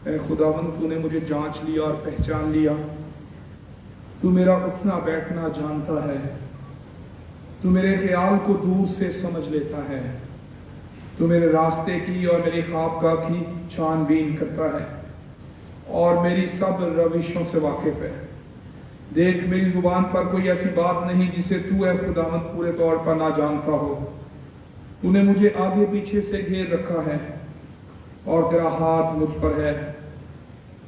اے خداوند تو نے مجھے جانچ لیا اور پہچان لیا، تو میرا اٹھنا بیٹھنا جانتا ہے، تو میرے خیال کو دور سے سمجھ لیتا ہے، تو میرے راستے کی اور میری خوابگاہ کی چھان بین کرتا ہے اور میری سب روشوں سے واقف ہے۔ دیکھ میری زبان پر کوئی ایسی بات نہیں جسے تو اے خداوند پورے طور پر نہ جانتا ہو۔ تو نے مجھے آگے پیچھے سے گھیر رکھا ہے اور تیرا ہاتھ مجھ پر ہے۔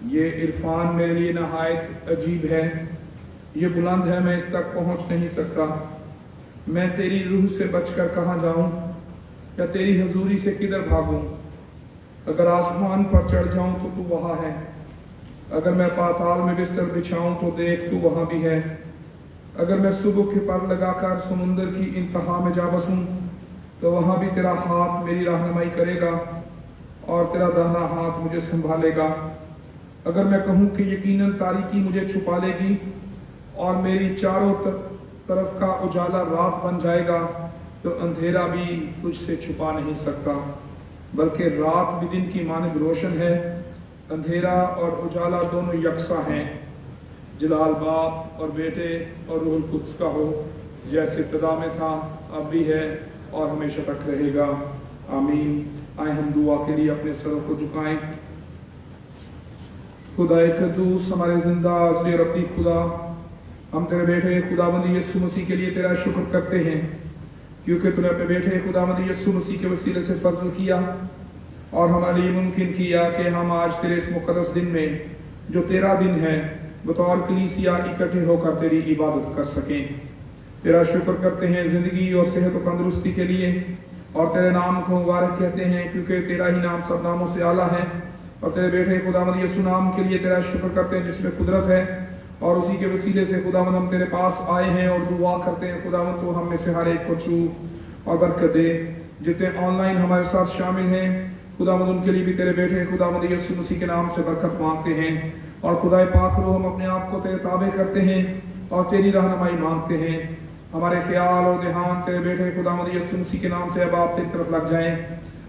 یہ عرفان میرے لیے نہایت عجیب ہے، یہ بلند ہے، میں اس تک پہنچ نہیں سکتا۔ میں تیری روح سے بچ کر کہاں جاؤں یا تیری حضوری سے کدھر بھاگوں؟ اگر آسمان پر چڑھ جاؤں تو وہاں ہے، اگر میں پاتال میں بستر بچھاؤں تو دیکھ تو وہاں بھی ہے۔ اگر میں صبح کے پر لگا کر سمندر کی انتہا میں جا بسوں تو وہاں بھی تیرا ہاتھ میری رہنمائی کرے گا اور تیرا داہنا ہاتھ مجھے سنبھالے گا۔ اگر میں کہوں کہ یقیناً تاریکی مجھے چھپا لے گی اور میری چاروں طرف کا اجالا رات بن جائے گا، تو اندھیرا بھی تجھ سے چھپا نہیں سکتا، بلکہ رات بھی دن کی مانند روشن ہے، اندھیرا اور اجالا دونوں یکساں ہیں۔ جلال باپ اور بیٹے اور روح القدس کا ہو، جیسے ابتدا میں تھا اب بھی ہے اور ہمیشہ تک رہے گا، آمین۔ آئے ہم دعا کے لیے اپنے سروں کو جھکائیں۔ خدا قدوس، ہمارے زندہ ازلی اور ابدی خدا، ہم تیرے بیٹے خداوند یسوع مسیح کے لیے تیرا شکر کرتے ہیں، کیونکہ تو نے اپنے بیٹے خداوند یسوع مسیح کے وسیلے سے فضل کیا اور ہمارے لیے ممکن کیا کہ ہم آج تیرے اس مقدس دن میں جو تیرا دن ہے بطور کلیسیا اکٹھے ہو کر تیری عبادت کر سکیں۔ تیرا شکر کرتے ہیں زندگی اور صحت و تندرستی کے لیے، اور تیرے نام کو مبارک کہتے ہیں کیونکہ تیرا ہی نام سب ناموں سے اعلیٰ ہے، اور تیرے بیٹے خداوند یسوع نام کے لیے تیرا شکر کرتے ہیں جس میں قدرت ہے، اور اسی کے وسیلے سے خداوند ہم تیرے پاس آئے ہیں اور دعا کرتے ہیں خداوند تو ہم میں سے ہر ایک کو چھو اور برکت دے۔ جتنے آن لائن ہمارے ساتھ شامل ہیں خداوند ان کے لیے بھی تیرے بیٹے خداوند یسوع مسیح کے نام سے برکت مانگتے ہیں، اور خدائے پاک رو ہم اپنے آپ کو تیرے تابع کرتے ہیں اور تیری رہنمائی مانگتے ہیں۔ ہمارے خیال اور دھیان تیرے بیٹے خداوند یسوع مسیح کے نام سے اب آپ تیری طرف لگ جائیں،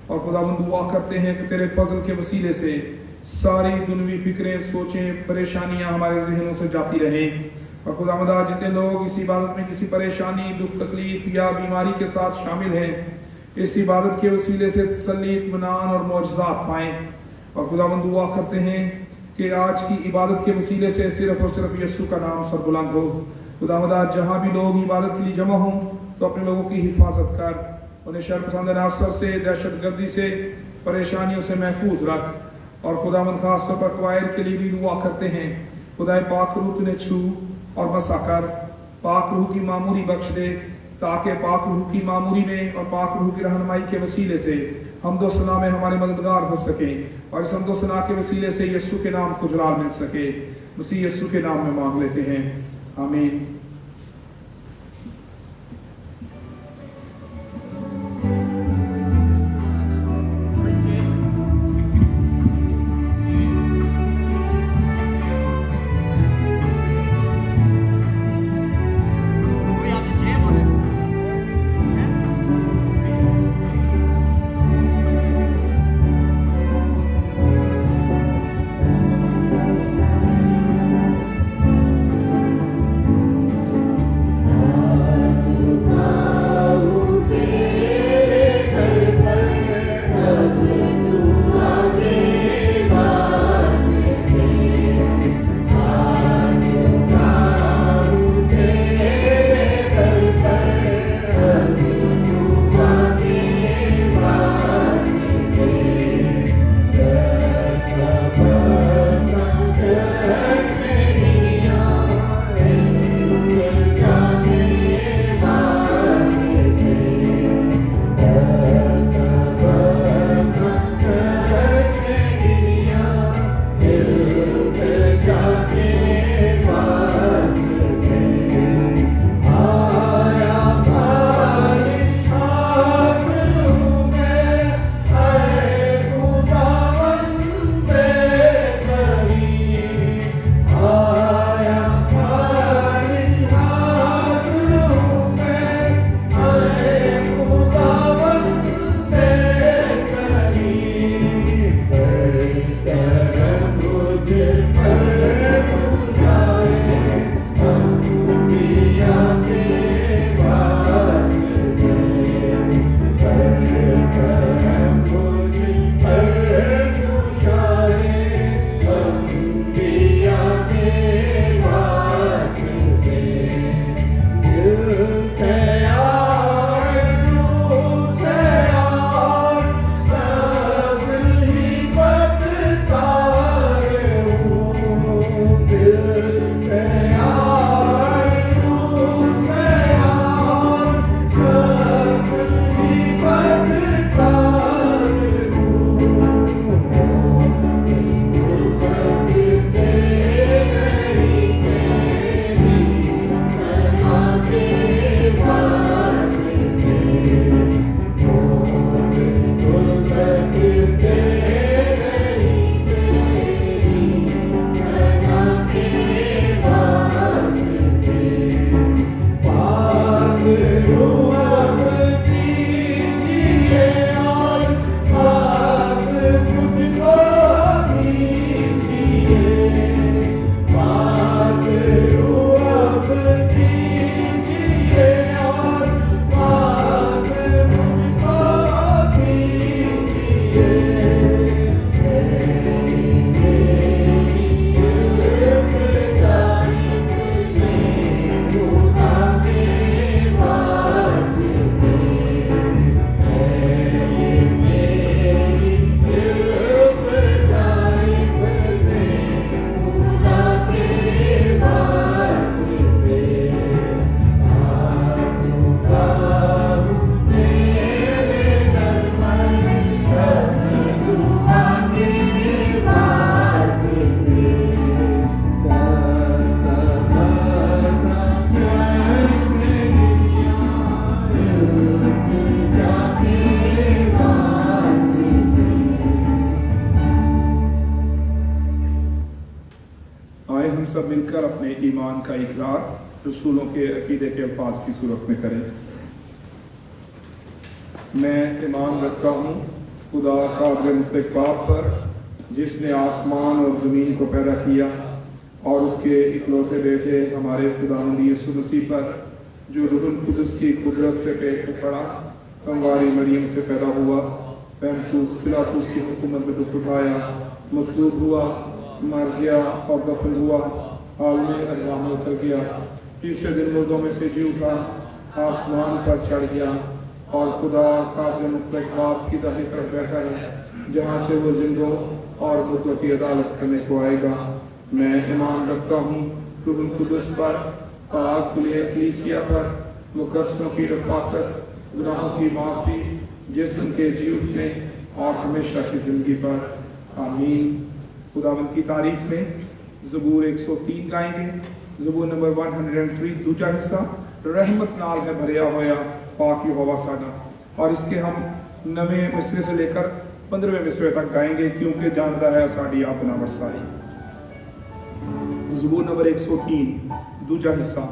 اور خداوند دعا کرتے ہیں کہ تیرے فضل کے وسیلے سے ساری دنوی فکریں، سوچیں، پریشانیاں ہمارے ذہنوں سے جاتی رہیں، اور خداوند آج جتنے لوگ اس عبادت میں کسی پریشانی، دکھ، تکلیف یا بیماری کے ساتھ شامل ہیں، اس عبادت کے وسیلے سے تسلی، اطمینان اور معجزات پائیں، اور خداوند دعا کرتے ہیں کہ آج کی عبادت کے وسیلے سے صرف اور صرف یسوع کا نام سربلند ہو۔ خداوند آج جہاں بھی لوگ عبادت کے لیے جمع ہوں تو اپنے لوگوں کی حفاظت کر، انہیں شر پسند عناصر سے، دہشت گردی سے، پریشانیوں سے محفوظ رکھ، اور خداوند خاص طور پر قوائر کے لیے بھی دعا کرتے ہیں خدائے پاک روح تنہیں چھو اور مسا کر، پاک روح کی معموری بخش دے، تاکہ پاک روح کی معموری میں اور پاک روح کی رہنمائی کے وسیلے سے حمد و ثنا میں ہمارے مددگار ہو سکیں، اور اس حمد و ثنا کے وسیلے سے یسوع کے نام کو جلال مل سکے۔ مسیح یسوع کے نام میں مانگ لیتے ہیں، آمین۔ सब मिलकर अपने ईमान का इकरार रसूलों के अकीदे के अल्फाज की सूरत में करें। मैं ईमान रखता हूँ खुदा कादिर मुतलक बाप पर, जिसने आसमान और ज़मीन को पैदा किया, और उसके इकलौते बेटे हमारे खुदावंद यीशु मसीह पर, जो रूहुल कुदस की कुदरत से पेट में पड़ा, कंवारी मरियम से पैदा हुआ, पिलातुस की हुकूमत में दुख उठाया, मसलूब हुआ, मर गया और दफन हुआ, आलम अरवाह में उतर गया, तीसरे दिन मुर्दों में से जी उठा, आसमान पर चढ़ गया और खुदा कादिर मुतलक बाप की दाहिनी तरफ बैठा है, जहाँ से वो जिंदों और मुर्दों की अदालत करने को आएगा। मैं ईमान रखता हूँ रूहुल कुदस पर, पाक खुले कलीसिया पर, मुकद्दसों की रफ़ाकत, गुनाहों की माफ़ी, जिस्म के जी उठने और हमेशा की ज़िंदगी पर। आमीन। खुदावंद की तारीफ में ज़बूर 103 गाएंगे। ज़बूर नंबर 103 दूजा हिस्सा, रहमत नाल है भरिया होया पाक यहोवा साडा, और इसके हम 9वें मिसरे से लेकर 15वें मिसरे तक गाएंगे, क्योंकि जानता है साड़ी आप बनावट सारी। ज़बूर नंबर 103 दूजा हिस्सा।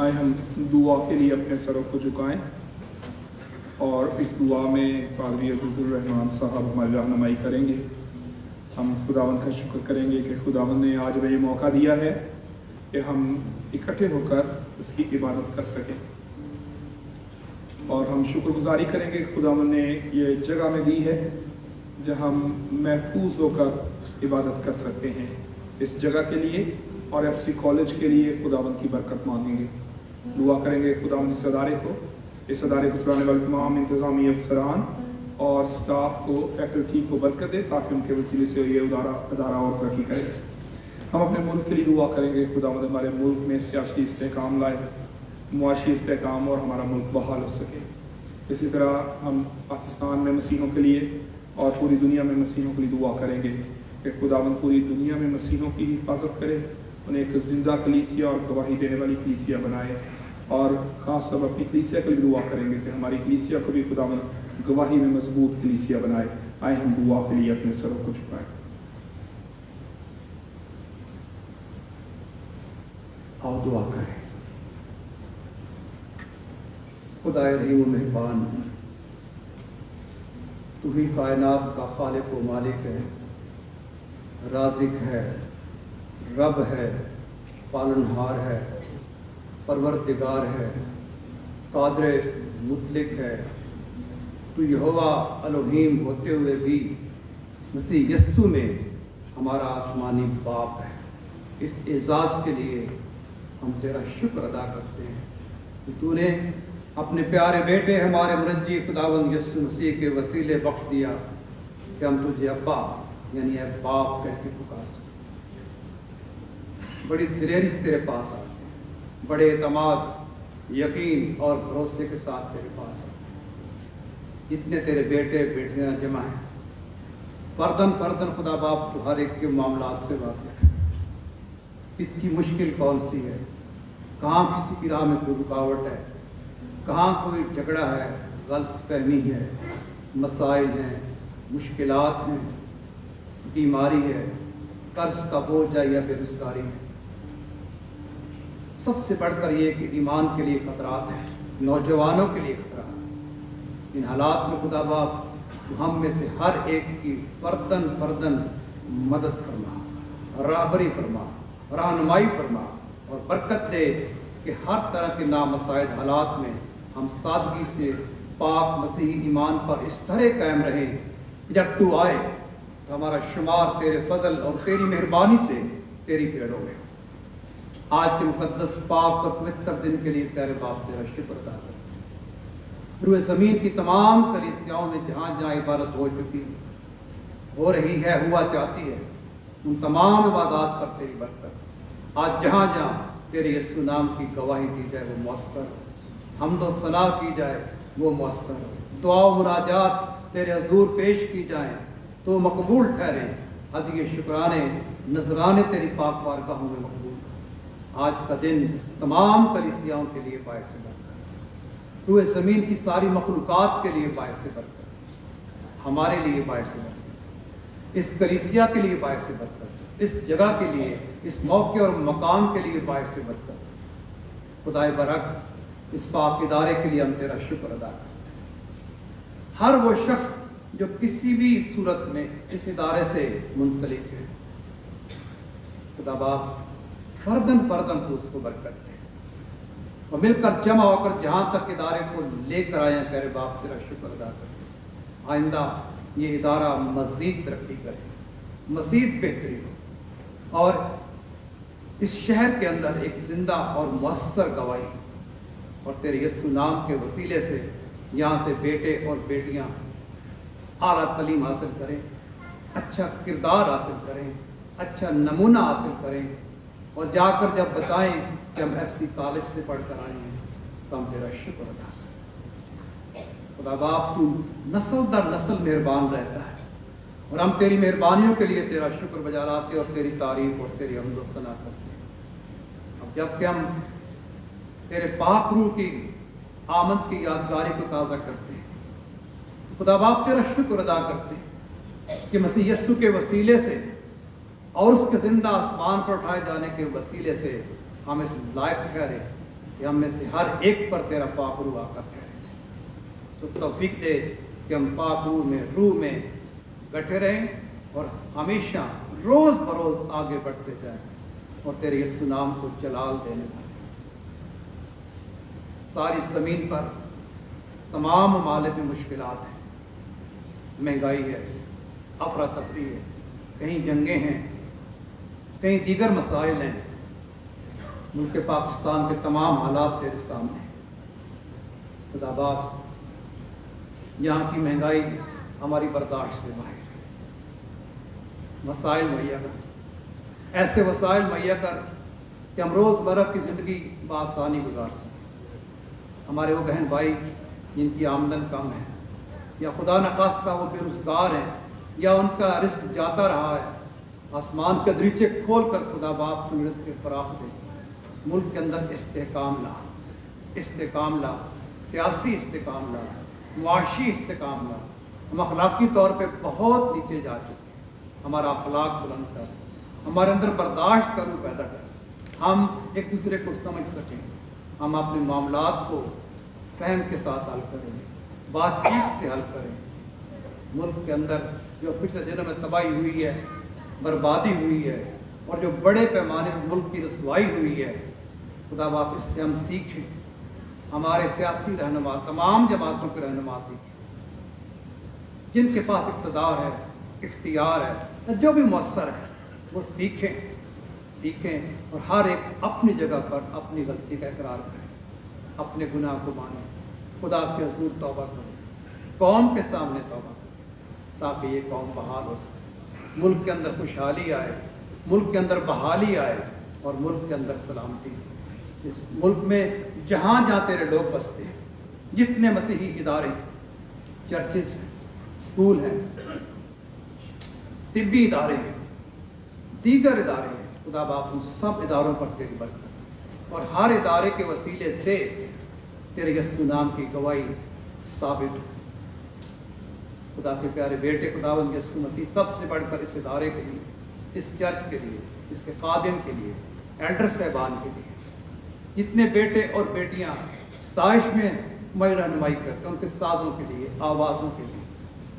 آئے ہم دعا کے لیے اپنے سروں کو جھکائیں اور اس دعا میں پادری عزیز الرحمان صاحب ہماری رہنمائی کریں گے۔ ہم خداوند کا شکر کریں گے کہ خداوند نے آج ہمیں یہ موقع دیا ہے کہ ہم اکٹھے ہو کر اس کی عبادت کر سکیں، اور ہم شکر گزاری کریں گے کہ خداوند نے یہ جگہ میں دی ہے جہاں ہم محفوظ ہو کر عبادت کر سکتے ہیں۔ اس جگہ کے لیے اور ایف سی کالج کے لیے خداوند کی برکت مانگیں گے، دعا کریں گے خداوند اس ادارے کو چلانے والے تمام انتظامی افسران اور سٹاف کو، فیکلٹی کو برکت دے تاکہ ان کے وسیلے سے یہ ادارہ اور ترقی کرے۔ ہم اپنے ملک کے لیے دعا کریں گے خداوند ہمارے ملک میں سیاسی استحکام لائے، معاشی استحکام، اور ہمارا ملک بحال ہو سکے۔ اسی طرح ہم پاکستان میں مسیحوں کے لیے اور پوری دنیا میں مسیحوں کے لیے دعا کریں گے کہ خداوند پوری دنیا میں مسیحوں کی حفاظت کرے، انہیں ایک زندہ کلیسیا اور گواہی دینے والی کلیسیا بنائے، اور خاص طور اپنی کلیسیا کے لیے دعا کریں گے کہ ہماری کلیسیا کو بھی خداوند گواہی میں مضبوط کلیسیا بنائے۔ آئے ہم دعا کے لیے اپنے سروں کو جھکائیں۔ آؤ دعا کریں۔ خدائے رحیم و مہربان، تو ہی کائنات کا خالق و مالک ہے، رازق ہے، رب ہے، پالنہار ہے، پروردگار ہے، قادر مطلق ہے۔ تو یہوہ الوہیم ہوتے ہوئے بھی مسیح یسوع میں ہمارا آسمانی باپ ہے۔ اس اعزاز کے لیے ہم تیرا شکر ادا کرتے ہیں کہ تو نے اپنے پیارے بیٹے ہمارے مرجی خداوند یسوع مسیح کے وسیلے بخش دیا کہ ہم تجھے ابا یعنی اے باپ کہہ کے پکار سکیں۔ بڑی دلیری سے تیرے پاس آتے ہیں، بڑے اعتماد، یقین اور بھروسے کے ساتھ تیرے پاس آتے ہیں۔ جتنے تیرے بیٹے بیٹیاں جمع ہیں، فردن خدا باپ تو ہر ایک کے معاملات سے واقف ہے۔ کس کی مشکل کون سی ہے، کہاں کسی کی راہ میں کوئی رکاوٹ ہے، کہاں کوئی جھگڑا ہے، غلط فہمی ہے، مسائل ہیں، مشکلات ہیں، بیماری ہے، قرض کا بوجھ ہے یا بے روزگاری ہے۔ سب سے بڑھ کر یہ کہ ایمان کے لیے خطرات ہیں، نوجوانوں کے لیے خطرات۔ ان حالات میں خدا باپ تو ہم میں سے ہر ایک کی فردن مدد فرما، راہبری فرما، رہنمائی فرما، اور برکت دے کہ ہر طرح کے نامساعد حالات میں ہم سادگی سے پاک مسیحی ایمان پر اس طرح قائم رہیں کہ جب تو آئے تو ہمارا شمار تیرے فضل اور تیری مہربانی سے تیری پیڑوں میں۔ آج کے مقدس پاک اور پوتر دن کے لیے پیارے باپ تیرا شکر ادا کرتے ہیں۔ روئے زمین کی تمام کلیسیاؤں میں جہاں جہاں عبادت ہو چکی، ہو رہی ہے، ہوا چاہتی ہے، ان تمام عبادات پر تیری برکت۔ آج جہاں جہاں تیرے یسوع نام کی گواہی دی جائے وہ مؤثر ہو، حمد و ثنا کی جائے وہ مؤثر ہو، دعا و مناجات تیرے حضور پیش کی جائیں تو مقبول ٹھہریں، ہدیے شکرانے نذرانے تیری پاک بارگاہوں میں مقبول ہوں۔ آج کا دن تمام کلیسیاؤں کے لیے باعث برکت، روئے زمین کی ساری مخلوقات کے لیے باعث برکت، ہمارے لیے باعث برکت، اس کلیسیا کے لیے باعث برکت، اس جگہ کے لیے، اس موقع اور مقام کے لیے باعث برکت۔ خدائے برکت، اس پاک ادارے کے لیے ہم تیرا شکر ادا کرتے ہیں۔ ہر وہ شخص جو کسی بھی صورت میں اس ادارے سے منسلک ہے، خدا باپ فردن تو اس کو برکت دے، اور مل کر جمع ہو کر جہاں تک ادارے کو لے کر آئے ہیں پیارے باپ تیرا شکر ادا کرتے ہیں۔ آئندہ یہ ادارہ مزید ترقی کرے، مزید بہتری ہو، اور اس شہر کے اندر ایک زندہ اور مؤثر گواہی، اور تیرے یسوع نام کے وسیلے سے یہاں سے بیٹے اور بیٹیاں اعلیٰ تعلیم حاصل کریں، اچھا کردار حاصل کریں، اچھا نمونہ حاصل کریں، اور جا کر جب بتائیں کہ ہم ایف سی کالج سے پڑھ کر آئے ہیں تو ہم تیرا شکر ادا کریں۔ خدا باپ تو نسل در نسل مہربان رہتا ہے، اور ہم تیری مہربانیوں کے لیے تیرا شکر بجا لاتے اور تیری تعریف اور تیری حمد و ثنا کرتے ہیں۔ اب جب کہ ہم تیرے پاک روح کی آمد کی یادگاری کو تازہ کرتے ہیں، خدا باپ تیرا شکر ادا کرتے ہیں کہ مسیح یسوع کے وسیلے سے اور اس کے زندہ آسمان پر اٹھائے جانے کے وسیلے سے ہم اس لائق ٹھہرے कि हम में से हर एक पर तेरा पाक रूह आकर ठहरे। तो तौफीक दे कि हम पाक रूह में बैठे रहें और हमेशा रोज़ बरोज़ आगे बढ़ते जाएं और तेरे यीशु नाम को जलाल देने वाले। सारी ज़मीन पर तमाम ममालिक में मुश्किलात हैं, महंगाई है, अफरा तफरी है, कहीं जंगें हैं, कहीं दीगर मसाइल हैं। मुल्क पाकिस्तान के तमाम हालात तेरे सामने हैं। खुदा बाप, यहाँ की महंगाई हमारी बर्दाश्त से बाहर है। वसाइल मुहैया कर, ऐसे वसाइल मुहैया कर कि हम रोज़मर्रा की ज़िंदगी बआसानी गुजार सकें। हमारे वो बहन भाई जिनकी आमदन कम है या खुदा न खास्ता वो बेरोज़गार हैं या उनका रिस्क जाता रहा है, आसमान के दरीचे खोल कर खुदा बाप तुम रिस्क फराख दे। मुल्क के अंदर इस्तेकाम ला, सियासी इस्तेकाम ला, मुआशी इस्तेकाम ला। हम अखलाकी तौर पे बहुत नीचे जा चुके हैं। हमारा अखलाक बुलंद कर, हमारे अंदर बर्दाश्त करूँ पैदा कर, हम एक दूसरे को समझ सकें, हम अपने मामलात को फहम के साथ हल करें, बातचीत से हल करें। मुल्क के अंदर जो पिछले दिनों में तबाही हुई है, बर्बादी हुई है और जो बड़े पैमाने पर मुल्क की रसवाई हुई है, खुदा बाप इससे हम सीखें। हमारे सियासी रहनुमा, तमाम जमातों के रहनुमा सीखें, जिनके पास इक़्तिदार है, इख्तियार है, जो भी मुअस्सर है, वो सीखें और हर एक अपनी जगह पर अपनी गलती का इकरार करें, अपने गुनाह को माने, खुदा के हुज़ूर तौबा करें, कौम के सामने तौबा करें, ताकि ये कौम बहाल हो सके, मुल्क के अंदर खुशहाली आए, मुल्क के अंदर बहाली आए और मुल्क के अंदर सलामती। इस मुल्क में जहाँ जहाँ तेरे लोग बसते हैं, जितने मसीही इदारे, चर्चेस हैं, स्कूल हैं, तिब्बी इदारे हैं, दीगर इदारे हैं, खुदा बाप उन सब इदारों पर तेरी बरकत और हर इदारे के वसीले से तेरे यीशु नाम की गवाही साबित हो। खुदा के प्यारे बेटे खुदावंद यीशु मसीह सबसे बढ़कर इस इदारे के लिए, इस चर्च के लिए, इसके खादिम के लिए, एल्डर साहबान के लिए, जितने बेटे और बेटियां सताइश में मई रहनुमाई करते हैं, उनके साजों के लिए, आवाज़ों के लिए,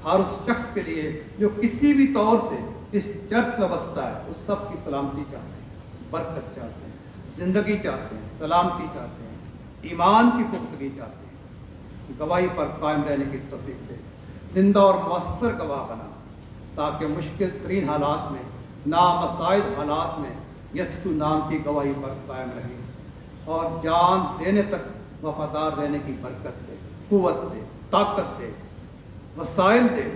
हर उस शख्स के लिए जो किसी भी तौर से इस चर्च में बसता है, उस सब की सलामती चाहते हैं, बरकत चाहते हैं, ज़िंदगी चाहते हैं, सलामती चाहते हैं, ईमान की पुख्तगी चाहते हैं। गवाही पर कायम रहने की तौफीक दे, जिंदा और मुअस्सर गवाह बना, ताकि मुश्किल तरीन हालात में, नामसाइद हालात में यीशु नाम की गवाही पर कायम रहे और जान देने तक वफादार रहने की बरकत दे, कुव्वत दे, ताकत दे, वसाइल दे,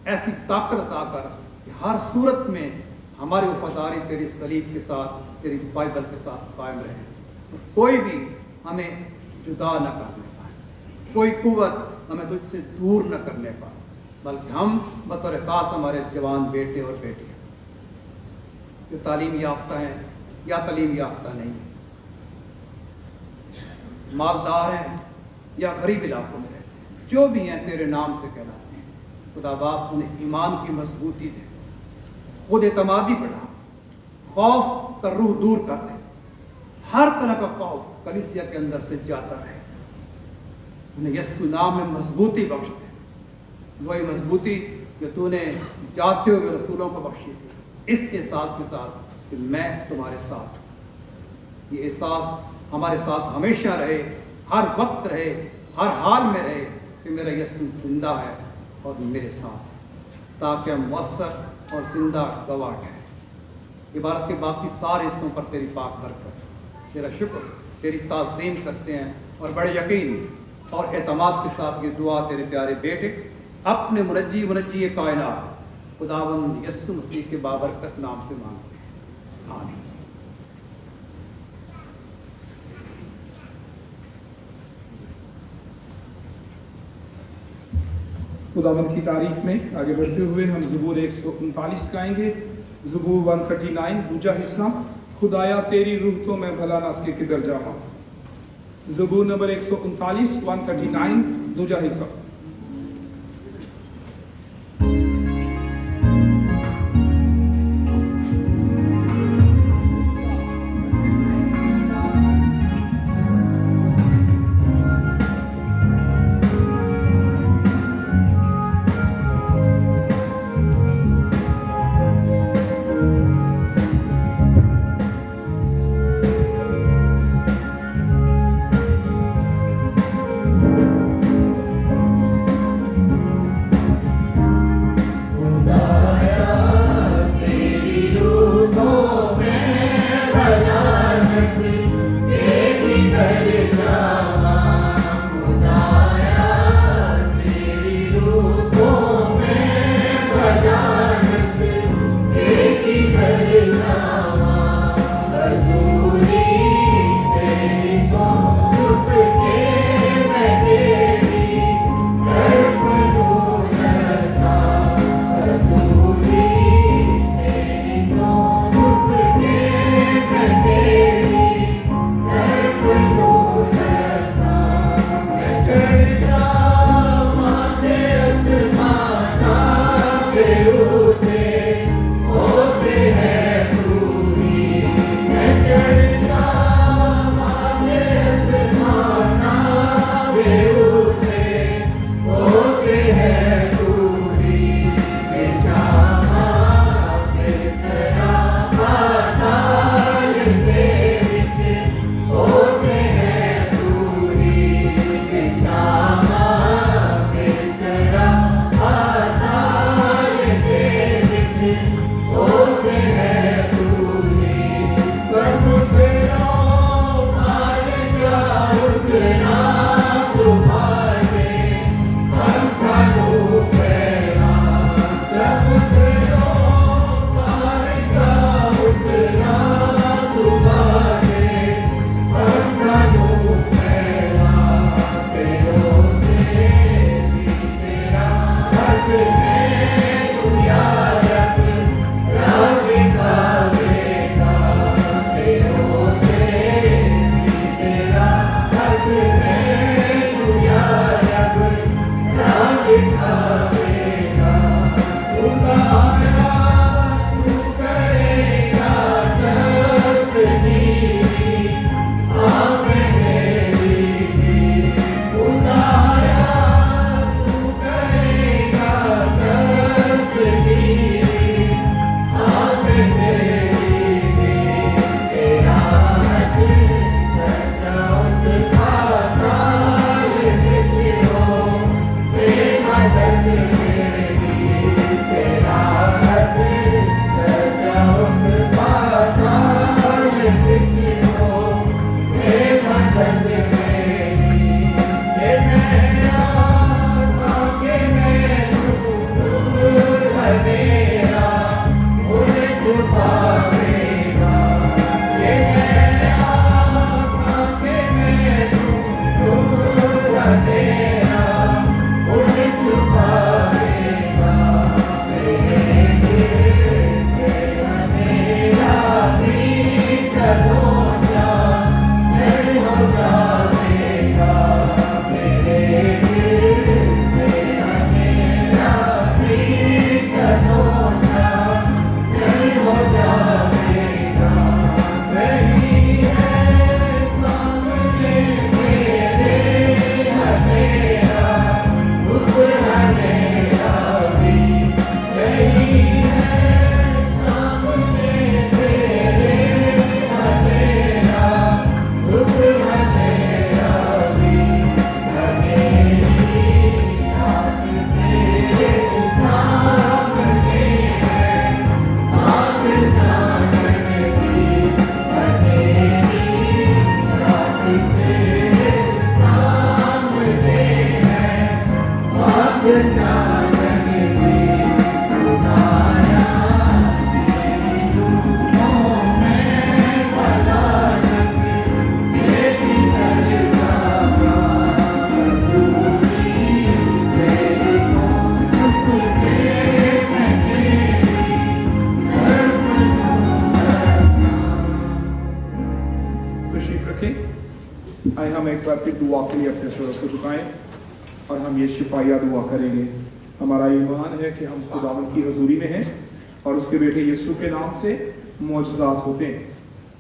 ऐसी ताकत अता कर कि हर सूरत में हमारी वफादारी तेरी सलीब के साथ, तेरी बाइबल के साथ कायम रहे। कोई भी हमें जुदा न करने पाए, कोई कुव्वत हमें तुझसे दूर न करने पाए, बल्कि हम बतौर खास हमारे जवान बेटे और बेटियाँ जो तालीम याफ्ता हैं या तालीम याफ्ता नहीं है, मालदार हैं या गरीब इलाकों में रहते हैं, जो भी हैं तेरे नाम से कहलाते हैं, खुदा बाप उन्हें ईमान की मजबूती दे, खुद एतमादी बढ़ा, खौफ का रूह दूर कर दे, हर तरह का खौफ कलीसिया के अंदर से जाता रहे, उन्हें यीशु नाम में मजबूती बख्श दे, वही मजबूती जो तूने जाते हुए रसूलों को बख्शी थी, इस एहसास के साथ कि मैं तुम्हारे साथ हूँ। ये एहसास हमारे साथ हमेशा रहे, हर वक्त रहे, हर हाल में रहे कि मेरा यीशु जिंदा है और मेरे साथ है, ताकि हम मुअस्सर और जिंदा गवाह ठहरें। इबारत के बाकी सारे हिस्सों पर तेरी पाक बरकत, तेरा शुक्र, तेरी ताज़ीम करते हैं और बड़े यकीन और एतमाद के साथ ये दुआ तेरे प्यारे बेटे अपने मुनज्जी कायनात खुदावंद यीशु मसीह के बाबरकत नाम से मांगते हैं, आमीन। खुदावंद की तारीफ में आगे बढ़ते हुए हम ज़बूर 139 गाएंगे। ज़बूर 139 दूजा हिस्सा, खुदाया तेरी रूह तो मैं भला नस के किधर जावा। ज़बूर नंबर 139 139 दूजा हिस्सा। आइए हम एक बार फिर दुआ के लिए अपने सर को झुकाएं और हम ये शिफाया दुआ करेंगे। हमारा ईमान है कि हम खुदावंद की हजूरी में हैं और उसके बेटे यीशु के नाम से मोजज़ात होते हैं।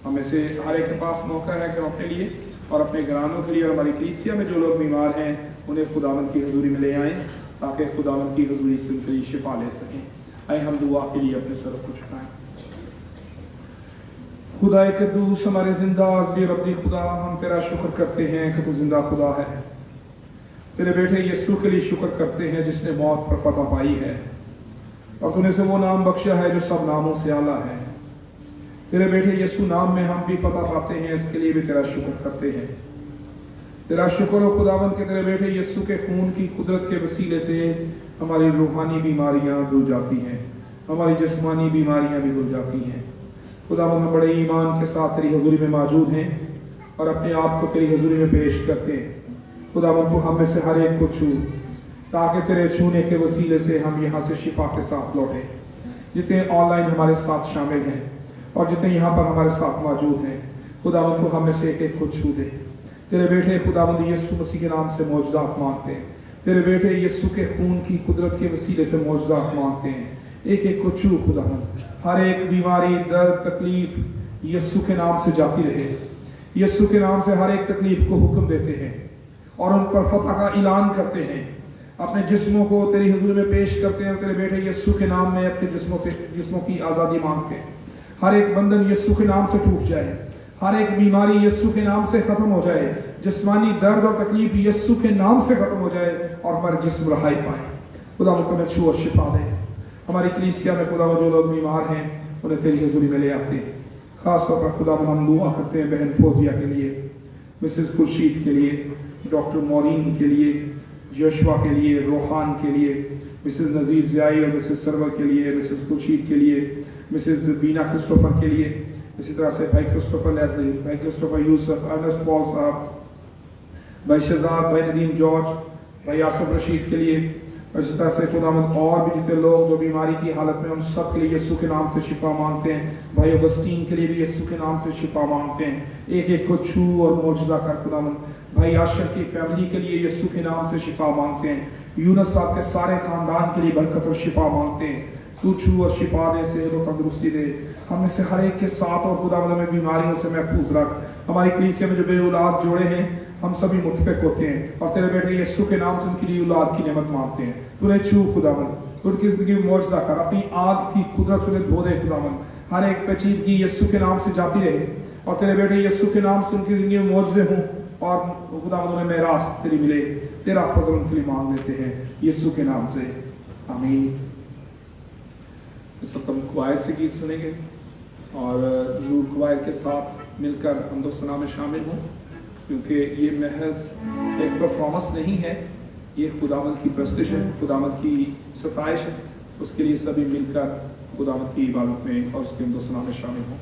हमें से हर एक के पास मौका है कि हम अपने लिए और अपने घरानों के लिए और हमारी कलीसिया में जो लोग बीमार हैं उन्हें खुदावंद की हजूरी में ले आएँ ताकि खुदावंद की हजूरी से उनके लिए शिफा ले सकें। आइए हम दुआ के लिए अपने सर को झुकाएं। खुदा कद्दूस हमारे जिंदा अज़ली रब्बी खुदा, हम तेरा शुक्र करते हैं कि तू जिंदा खुदा है। तेरे बेटे यीशु के लिए शुक्र करते हैं जिसने मौत पर फतह पाई है और तूने से वो नाम बख्शा है जो सब नामों से आला है। तेरे बेटे यीशु नाम में हम भी फतह पाते हैं, इसके लिए भी तेरा शुक्र करते हैं। तेरा शुक्र हो खुदावंद के तेरे बेटे यीशु के खून की कुदरत के वसीले से हमारी रूहानी बीमारियां धुल जाती हैं, हमारी जिस्मानी बीमारियां भी धुल जाती हैं। खुदावंद हम बड़े ईमान के साथ तेरी हजूरी में मौजूद हैं और अपने आप को तेरी हजूरी में पेश करते हैं। खुदावंद तू हम में से हर एक को छू ताकि तेरे छूने के वसीले से हम यहाँ से शिफा के साथ लौटें। जितने ऑनलाइन हमारे साथ शामिल हैं और जितने यहाँ पर हमारे साथ मौजूद हैं, खुदावंद तू हम में से एक एक को छू दे। तेरे बेटे खुदावंद यीशु मसीह के नाम से मोजज़ात मांगते हैं। तेरे बेटे यीशु के खून की कुदरत के वसीले से मोजज़ात मांगते हैं। एक एक को छू खुदावंद, हर एक बीमारी, दर्द, तकलीफ यीशु के नाम से जाती रहे। यीशु के नाम से हर एक तकलीफ को हुक्म देते हैं और उन पर फतह का ऐलान करते हैं। अपने जिस्मों को तेरी हुजूर में पेश करते हैं और तेरे बेटे यीशु के नाम में अपने जिस्मों की आज़ादी मांगते हैं। हर एक बंधन यीशु के नाम से टूट जाए, हर एक बीमारी यीशु के नाम से खत्म हो जाए, जिस्मानी दर्द और तकलीफ यीशु के नाम से खत्म हो जाए और हमारे जिस्म रहाई पाए। खुदा तुम्हें छू और शिफा दे। हमारी कलीसिया में खुदा जो लोग बीमार हैं उन्हें तेरी हजूरी में ले आते हैं। खास तौर पर खुदा हम दुआ करते हैं बहन फौजिया के लिए, मिसेस खुर्शीद के लिए, डॉक्टर मौरीन के लिए, यशवा के लिए, रोहान के लिए, मिसेस नज़ीर ज़ियाई और मिसेस सरवर के लिए, मिसेस खुर्शीद के लिए, मिसेस बीना क्रिस्टोफर के लिए, इसी तरह से भाई क्रिस्टोफर लेस्ली, भाई क्रिस्टोफर यूसुफ, अर्नेस्ट पॉल साहब, भाई शहजाद, भाई नदीम जॉर्ज, भाई आसफ रशीद के लिए, और इस तरह से खुदावंद और भी जितने लोग जो बीमारी की हालत में, उन सब के लिए यीशु के नाम से शिफा मांगते हैं। भाई अगस्तीन के लिए भी यीशु के नाम से शिफा मांगते हैं। एक एक को छू और मौजज़ा कर खुदावंद। भाई आशर की फैमिली के लिए यीशु के नाम से शिफा मांगते हैं। यूनुस साहब के सारे खानदान के लिए बरकत और शिफा मांगते हैं। तू छू और शिफा दे, सेहत और तंदुरुस्ती दे। हम में से हर एक के साथ और खुदावंद में बीमारियों से महफूज रख। हमारी कलीसिया में जो बे औलाद जोड़े हैं, हम सभी मुतफिक होते हैं और तेरे बेटे यीशु के नाम से उनके लिए औलाद की नेमत मांगते हैं। तूने छू खुदावंद, उनकी जिंदगी में मौजज़ा कर, अपनी आग की कुदरत से धो दे खुदावंद। हर एक पेचीदगी यीशु के नाम से जाती रहे और तेरे बेटे यीशु के नाम से उनकी जिंदगी में मौजज़े हों और खुदावंद उन्हें मेरास तेरी मिले। तेरा फजल उनके लिए मांग लेते हैं यीशु के नाम से, आमीन। इस वक्त हम क्वायर से गीत सुनेंगे और जरूर क्वायर के साथ मिलकर हमदोसना में शामिल हों, क्योंकि ये महज एक परफॉर्मेंस नहीं है, ये खुदावंद की प्रस्तिश है, खुदावंद की सताइश है। उसके लिए सभी मिलकर खुदावंद की इबादत में और उसके हमदोसना में शामिल हों।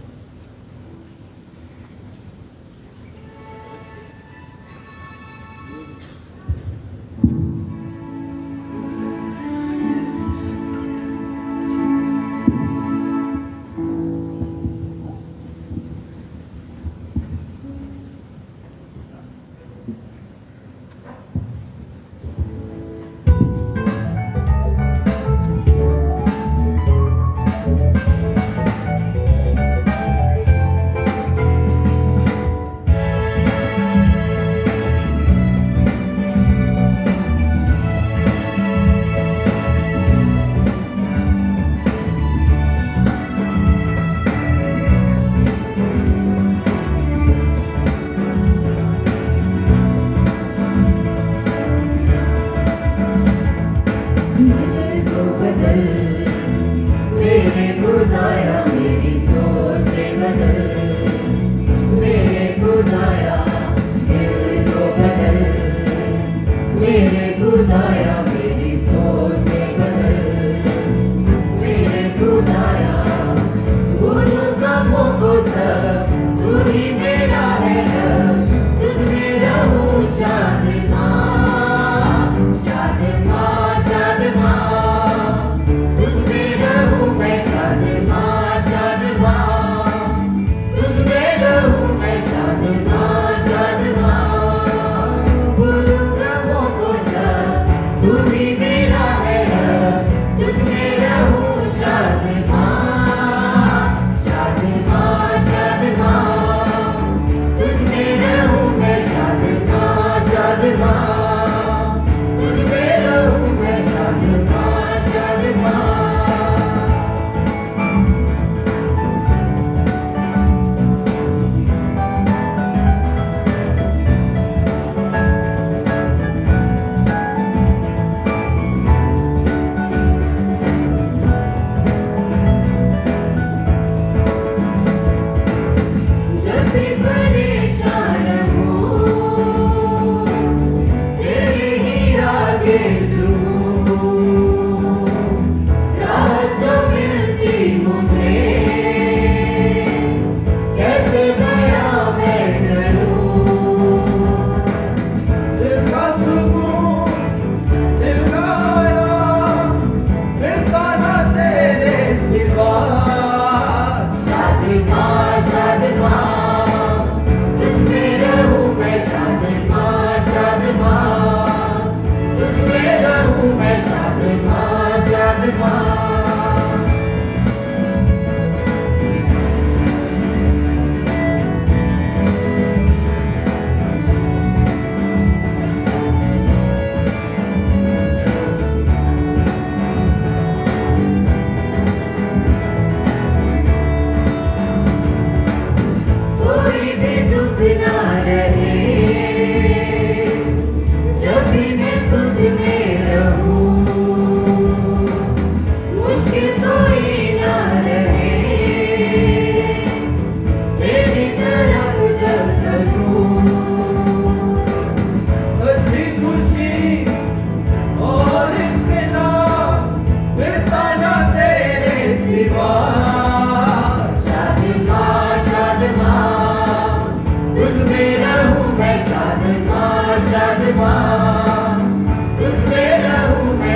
तुझ में रहूं मैं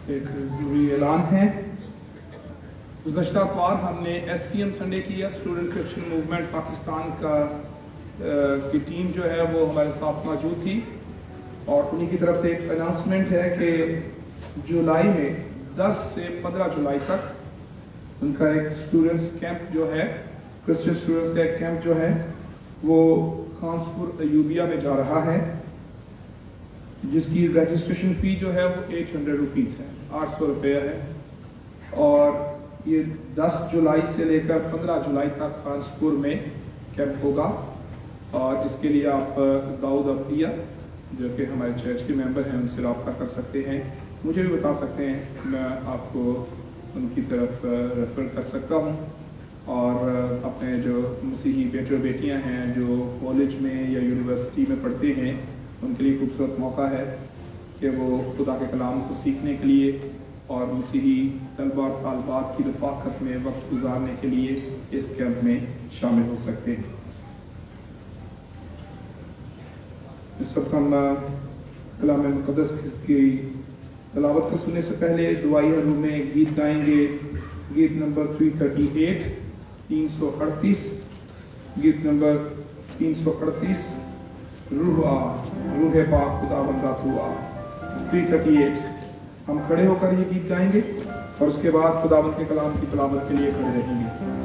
ایک ضروری اعلان ہے. گزشتہ اتوار ہم نے SCM سنڈے کیا. اسٹوڈنٹ کرسچن موومنٹ پاکستان کی ٹیم جو ہے وہ ہمارے ساتھ موجود تھی اور انہیں کی طرف سے ایک اناؤنسمنٹ ہے کہ جولائی میں 10 سے 15 جولائی تک ان کا ایک اسٹوڈنٹس کیمپ جو ہے کرسچن اسٹوڈنٹس کا ایک کیمپ جو ہے وہ خانسپور ایوبیہ میں جا رہا ہے جس کی رجسٹریشن فی جو ہے وہ 800 روپیز ہے, 800 روپے ہے. اور یہ 10 جولائی سے لے کر 15 جولائی تک خانسپور میں کیمپ ہوگا اور اس کے لیے آپ داؤد عبدیہ جو کہ ہمارے چرچ کے ممبر ہیں ان سے رابطہ کر سکتے ہیں. مجھے بھی بتا سکتے ہیں, میں آپ کو ان کی طرف ریفر کر سکتا ہوں. اور اپنے جو مسیحی بیٹے اور بیٹیاں ہیں جو کالج میں یا یونیورسٹی میں پڑھتے ہیں ان کے لیے خوبصورت موقع ہے کہ وہ خدا کے کلام کو سیکھنے کے لیے اور مسیحی طلباء اور طالبات کی رفاقت میں وقت گزارنے کے لیے اس کیمپ میں شامل ہو سکتے ہیں. اس وقت ہم کلام مقدس کی تلاوت کو سننے سے پہلے دعائی حروف میں ایک گیت گائیں گے. گیت نمبر 338 338 گیت نمبر 338 روح آ روح پاک خدا بندہ تو آ. 338 ہم کھڑے ہو کر یہ گیت گائیں گے اور اس کے بعد خداوند کے کلام کی تلاوت کے لیے کھڑے رہیں گے.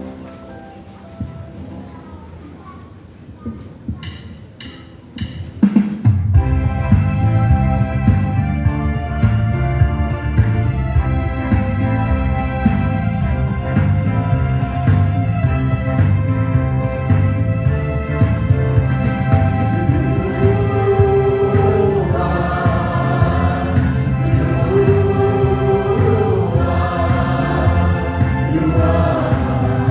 You are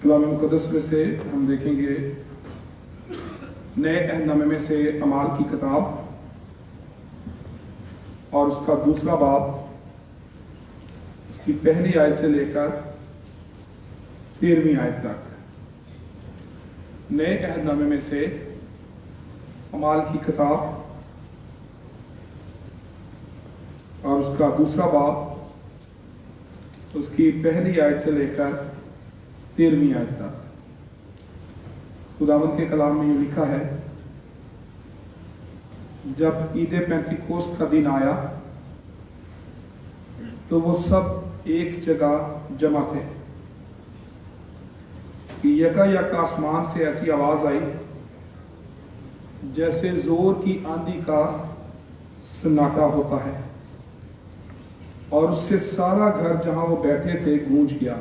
कलाम मुक़द्दस में से हम देखेंगे नए अहदनामे में से अमाल की किताब और उसका दूसरा बाब, उसकी पहली आयत से लेकर 13वीं आयत तक। नए अहदनामे में से अमाल की किताब और उसका दूसरा बाब, उसकी पहली आयत से लेकर 13वीं आयत तक। खुदावंद के कलाम में ये लिखा है, जब ईद पेंतिकोस्त का दिन आया तो वो सब एक जगह जमा थे कि यकायक आसमान से ऐसी आवाज आई जैसे जोर की आंधी का सन्नाटा होता है, और उससे सारा घर जहां वो बैठे थे गूंज गया,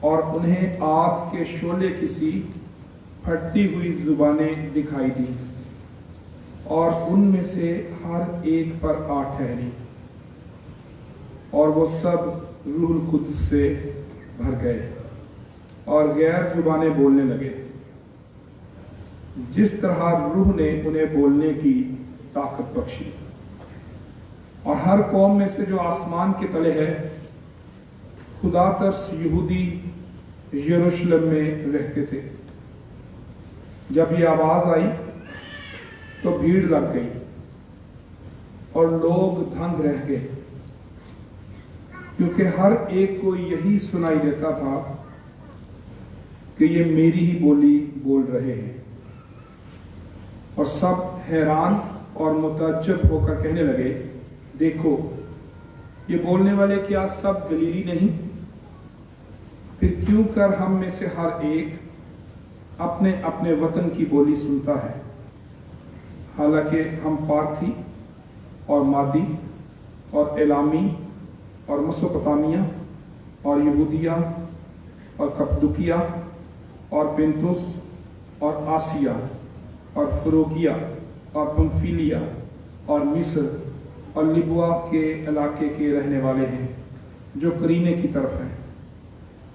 और उन्हें आग के शोले की सी फटती हुई जुबानें दिखाई दी, और उनमें से हर एक पर आ ठहरी, और वो सब रूहुल कुद्स से भर गए और गैर जुबानें बोलने लगे, जिस तरह रूह ने उन्हें बोलने की ताकत बख्शी। और हर कौम में से जो आसमान के तले है, खुदा तरस यहूदी यरूशलेम में रहते थे। जब ये आवाज आई तो भीड़ लग गई और लोग दंग रह गए, क्योंकि हर एक को यही सुनाई देता था कि ये मेरी ही बोली बोल रहे हैं। और सब हैरान और मुताज्जब होकर कहने लगे, देखो ये बोलने वाले क्या सब गलीली नहीं? फिर क्यों कर हम में से हर एक अपने अपने वतन की बोली सुनता है? हालांकि हम पार्थी और मादी और एलामी और मसोपोटामिया और यहूदिया और कप्पदूकिया और पिंतुस और आसिया और फ्रूगिया और पंफिलिया और मिस्र और लिबुआ के इलाके के रहने वाले हैं, जो करीने की तरफ हैं,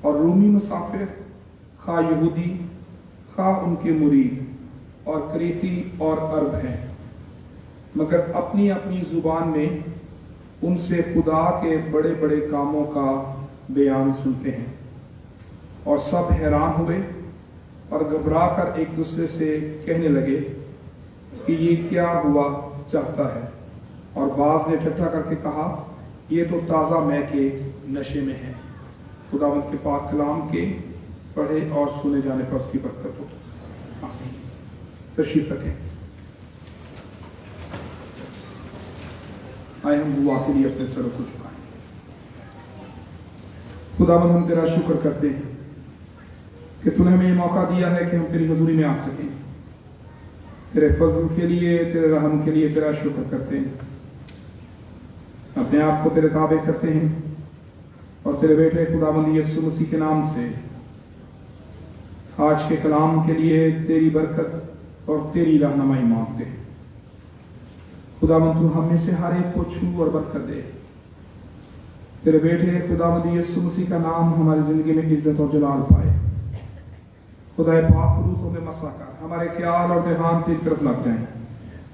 और रूमी मुसाफिर, खा यहूदी खा उनके मुरीद, और क्रेती और अरब हैं, मगर अपनी अपनी जुबान में उनसे खुदा के बड़े बड़े कामों का बयान सुनते हैं। और सब हैरान हुए और घबरा कर एक दूसरे से कहने लगे कि ये क्या हुआ चाहता है। और बाज ने ठट्ठा करके कहा, ये तो ताज़ा मै के नशे में है। खुदावंद के पाक कलाम के पढ़े और सुने जाने पर उसकी बरकत हो। आमीन। तशरीफ रखें। आए हम दुआ के लिए अपने सरों को झुकाएं। खुदावंद, हम तेरा शुक्र करते हैं कि तूने हमें ये मौका दिया है कि हम तेरी हजूरी में आ सकें। तेरे फजल के लिए, तेरे रहम के लिए तेरा शुक्र करते हैं। अपने आप को तेरे ताबे करते हैं और तेरे बेटे खुदावंद यीशु मसीह के नाम से आज के कलाम के लिए तेरी बरकत और तेरी रहनुमाई मांगते हैं। खुदावंद, तू हम में से हर एक को छू और बरकत दे। तेरे बेटे खुदावंद यीशु मसीह का नाम हमारी जिंदगी में इज्जत और जलाल पाए। खुदा पाक रूह में मसा कर हमारे ख्याल और ध्यान तेरी तरफ लग जाएं,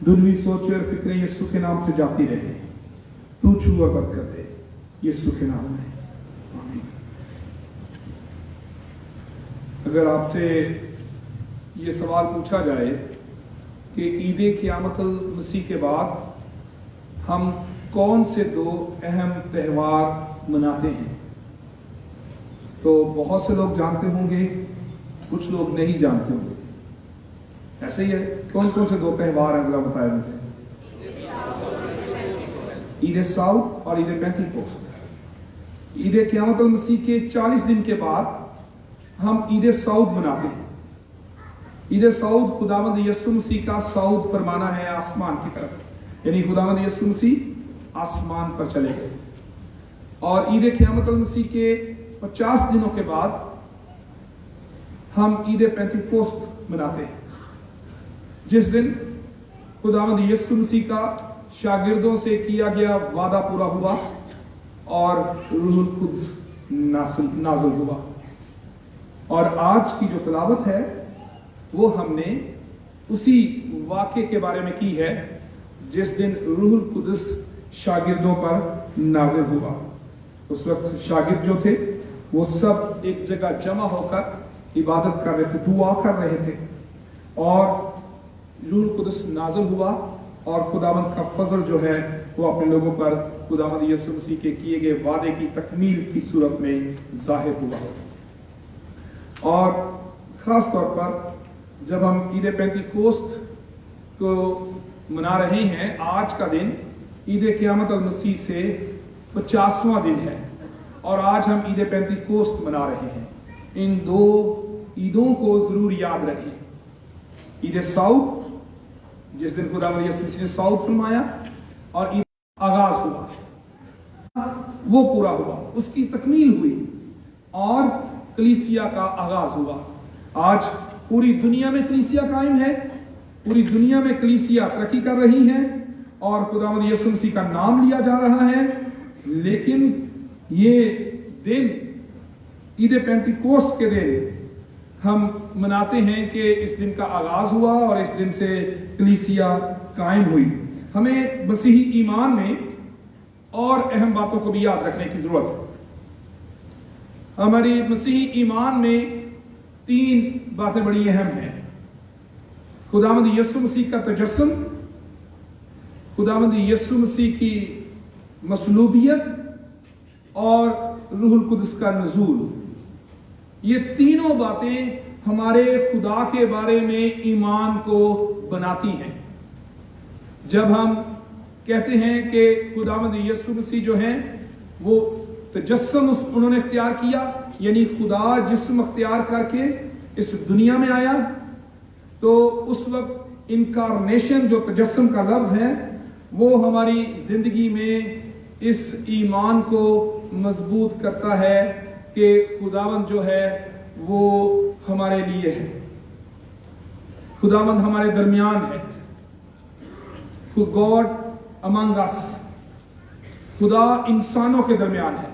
दुनियावी सोचें और फिक्रें यीशु के नाम से जाती रहे। तू छू और बरकत दे यीशु के नाम में, आमीन। अगर आपसे ये सवाल पूछा जाए कि ईद क़यामतुल मसीह के बाद हम कौन से दो अहम त्यौहार मनाते हैं, तो बहुत से लोग जानते होंगे, कुछ लोग नहीं जानते होंगे। ऐसे ही है, कौन कौन से दो त्यौहार हैं, जरा बताएं मुझे। ईद साउद और ईद पेंतीकोस्त। ईद क़यामतुल मसीह के 40 दिन के बाद हम ईद साउद मनाते हैं। ईद साउद खुदावंद यीशु मसीह का साउद फरमाना है आसमान की तरफ, यानी खुदावंद यीशु मसीह आसमान पर चले गए। और ईद क़यामतुल मसीह के 50 दिनों के बाद हम ईद पेंतीकोस्त मनाते हैं, जिस दिन खुदावंद यीशु मसीह का शागिर्दों से किया गया वादा पूरा हुआ और रूहुल कुद्स नाज़िल हुआ। और आज की जो तिलावत है वो हमने उसी वाक़े के बारे में की है जिस दिन रूहुल कुद्स शागिर्दों पर नाज़िल हुआ। उस वक्त शागिर्द जो थे वो सब एक जगह जमा होकर इबादत कर रहे थे, दुआ कर रहे थे, और रूहुल कुद्स नाज़िल हुआ और खुदावंद का फजल जो है वो अपने लोगों पर खुदावंद यीशु मसीह के किए गए वादे की तकमील की सूरत में ज़ाहिर हुआ। और ख़ास तौर पर जब हम ईद पेंतीकोस्त को मना रहे हैं, आज का दिन ईद क़यामतुल मसीह से 50वां दिन है और आज हम ईद पेंतीकोस्त मना रहे हैं। इन दो ईदों को ज़रूर याद रखें। ईद साउद जिस दिन खुदावंद यीशु मसीह ने साउद फरमाया, और ईद आगाज हुआ, वो पूरा हुआ, उसकी तकमील हुई और कलीसिया का आगाज हुआ। आज पूरी दुनिया में कलीसिया कायम है, पूरी दुनिया में कलीसिया तरक्की कर रही है और खुदावंद यीशु मसीह का नाम लिया जा रहा है। लेकिन ये दिन ईद पेंतीकोस्त के दिन हम मनाते हैं कि इस दिन का आगाज हुआ और इस दिन से कलीसिया कायम हुई। हमें मसीही ईमान में और अहम बातों को भी याद रखने की जरूरत है। हमारी मसीही ईमान में 3 बातें बड़ी अहम हैं। खुदावंद यीशु मसीह का तजस्सुम, खुदावंद यीशु मसीह की मसलूबियत और रूहुल कुद्स का नज़ूल। ये तीनों बातें हमारे खुदा के बारे में ईमान को बनाती हैं। जब हम कहते हैं कि खुदावंद यीशु मसीह जो हैं वो तजस्सुम उन्होंने इख्तियार किया, यानी खुदा जिस्म इख्तियार करके इस दुनिया में आया, तो उस वक्त इनकारनेशन जो तजस्सुम का लफ्ज़ है वो हमारी ज़िंदगी में इस ईमान को मजबूत करता है कि खुदावंद जो है वो हमारे लिए है, खुदावंद हमारे दरमियान है, गॉड अमंग अस, खुदा इंसानों के दरमियान है।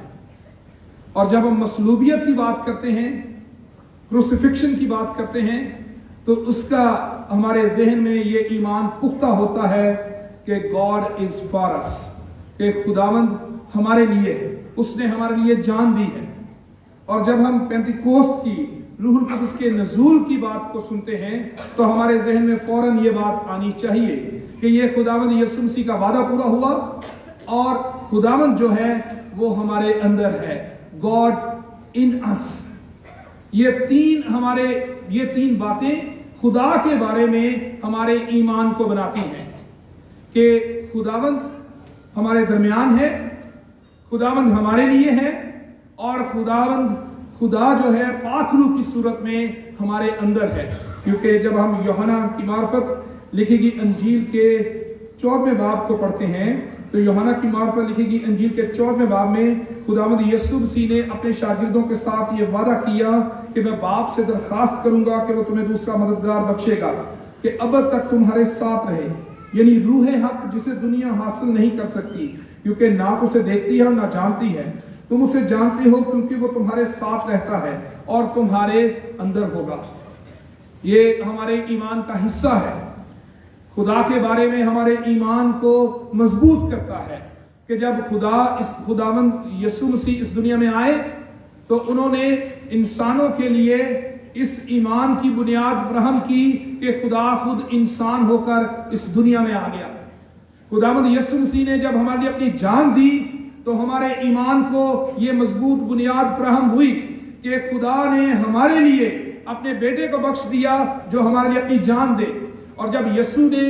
और जब हम मसलूबियत की बात करते हैं, क्रूसिफिक्शन की बात करते हैं, तो उसका हमारे जहन में ये ईमान पुख्ता होता है कि गॉड इज फॉर अस, कि खुदावंद हमारे लिए, उसने हमारे लिए जान दी है। और जब हम पेंतीकोस्त की रूहुल कुद्स के नज़ूल की बात को सुनते हैं तो हमारे जहन में फौरन ये बात आनी चाहिए कि ये खुदावंद यीशु मसीह का वादा पूरा हुआ और खुदावंद जो है वो हमारे अंदर है, गॉड इन अस। ये तीन बातें खुदा के बारे में हमारे ईमान को बनाती हैं कि खुदावंद हमारे दरमियान है, खुदावंद हमारे लिए है और खुदा जो है पाक रूह की सूरत में हमारे अंदर है। क्योंकि जब हम यूहन्ना की मार्फत लिखी गई अंजील के 14वें बाब को पढ़ते हैं तो यूहन्ना की मार्फत लिखी गई अंजील के 14वें बाब में खुदावंद यीशु मसीह ने अपने शागिर्दों के साथ ये वादा किया कि मैं बाप से दरखास्त करूंगा कि वो तुम्हें दूसरा मददगार बख्शेगा कि अब तक तुम्हारे साथ रहे, यानी रूह हक जिसे दुनिया हासिल नहीं कर सकती क्योंकि ना तो उसे देखती है और ना जानती है। तुम उसे जानते हो क्योंकि वो तुम्हारे साथ रहता है और तुम्हारे अंदर होगा। ये हमारे ईमान का हिस्सा है। खुदा के बारे में हमारे ईमान को मजबूत करता है कि जब खुदावंद यीशु मसीह इस दुनिया में आए तो उन्होंने इंसानों के लिए इस ईमान की बुनियाद फराहम की कि खुदा खुद इंसान होकर इस दुनिया में आ गया। खुदावंद यीशु मसीह ने जब हमारे लिए अपनी जान दी तो हमारे ईमान को ये मजबूत बुनियाद फराहम हुई कि खुदा ने हमारे लिए अपने बेटे को बख्श दिया जो हमारे लिए अपनी जान दे। और जब यीशु ने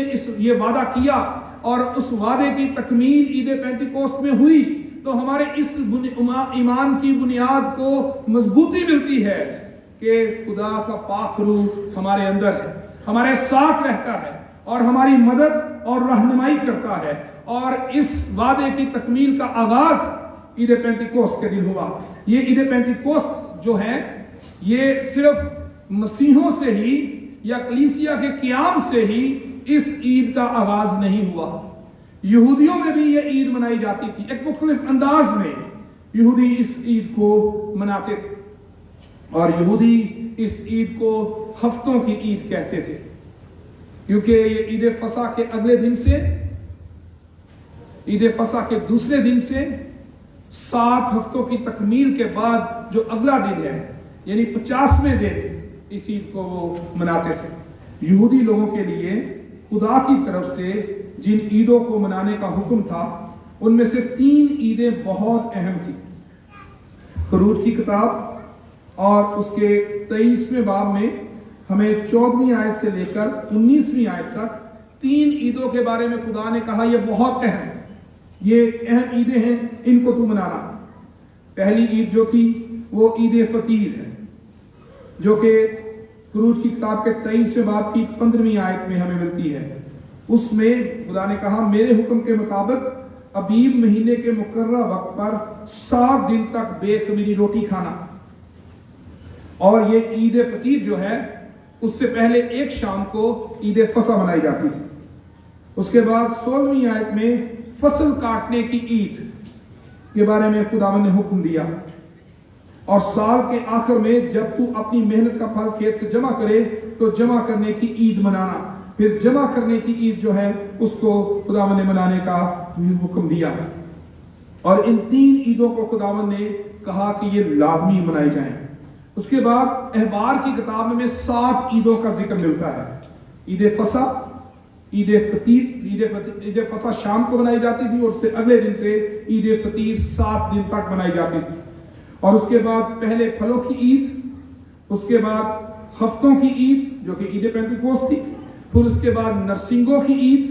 ये वादा किया और उस वादे की तकमील ईद पेंतिकोस्त में हुई तो हमारे इस ईमान की बुनियाद को मजबूती मिलती है कि खुदा का पाक रूह हमारे अंदर है, हमारे साथ रहता है और हमारी मदद और रहनुमाई करता है। और इस वादे की तकमील का आगाज ईद पेंतिकोस्त के दिन हुआ। ये ईद पेंतिकोस्त जो है ये सिर्फ मसीहों से ही या कलीसिया के क़याम से ही इस ईद का आगाज नहीं हुआ। यहूदियों में भी ये ईद मनाई जाती थी, एक मुख्तलिफ अंदाज में यहूदी इस ईद को मनाते थे और यहूदी इस ईद को हफ्तों की ईद कहते थे क्योंकि ये ईद फसा के अगले दिन से, ईद फसा के दूसरे दिन से 7 हफ्तों की तकमील के बाद जो अगला दिन है यानी 50वें दिन इस ईद को वो मनाते थे। यहूदी लोगों के लिए खुदा की तरफ से जिन ईदों को मनाने का हुक्म था उनमें से 3 ईदें बहुत अहम थी। खरूज की किताब और उसके 23वें बाब में हमें 14वीं आयत से लेकर 19वीं आयत तक 3 ईदों के बारे में खुदा ने कहा ये बहुत अहम है, ये अहम ईदें हैं, इनको तू मनाना। पहली ईद जो थी वो ईद फतीर है जो कि खरूज की किताब के 23वें बाब की 15वीं आयत में हमें मिलती है। उसमें खुदा ने कहा मेरे हुक्म के मुताबिक अबीब महीने के मुकर्रर वक्त पर 7 दिन तक बेखमीरी रोटी खाना। और ये ईद फतीर जो है उससे पहले एक शाम को ईद फसा मनाई जाती थी। उसके बाद 16वीं आयत में फसल काटने की ईद के बारे में खुदावन ने हुक्म दिया और साल के आखिर में जब तू अपनी मेहनत का फल खेत से जमा करे तो जमा करने की ईद मनाना। फिर जमा करने की ईद जो है उसको खुदावन ने मनाने का हुक्म दिया। और इन 3 ईदों को खुदावन ने कहा कि ये लाजमी मनाई जाएं। उसके बाद अहबार की किताब में 7 ईदों का जिक्र मिलता है। ईद फसा, ईद फतीर, ईद फसा शाम को मनाई जाती थी और उससे अगले दिन से ईद फतीर 7 दिन तक मनाई जाती थी। और उसके बाद पहले फलों की ईद, उसके बाद हफ्तों की ईद जो कि ईद पेंतिकोस्त थी, फिर उसके बाद नरसिंगों की ईद,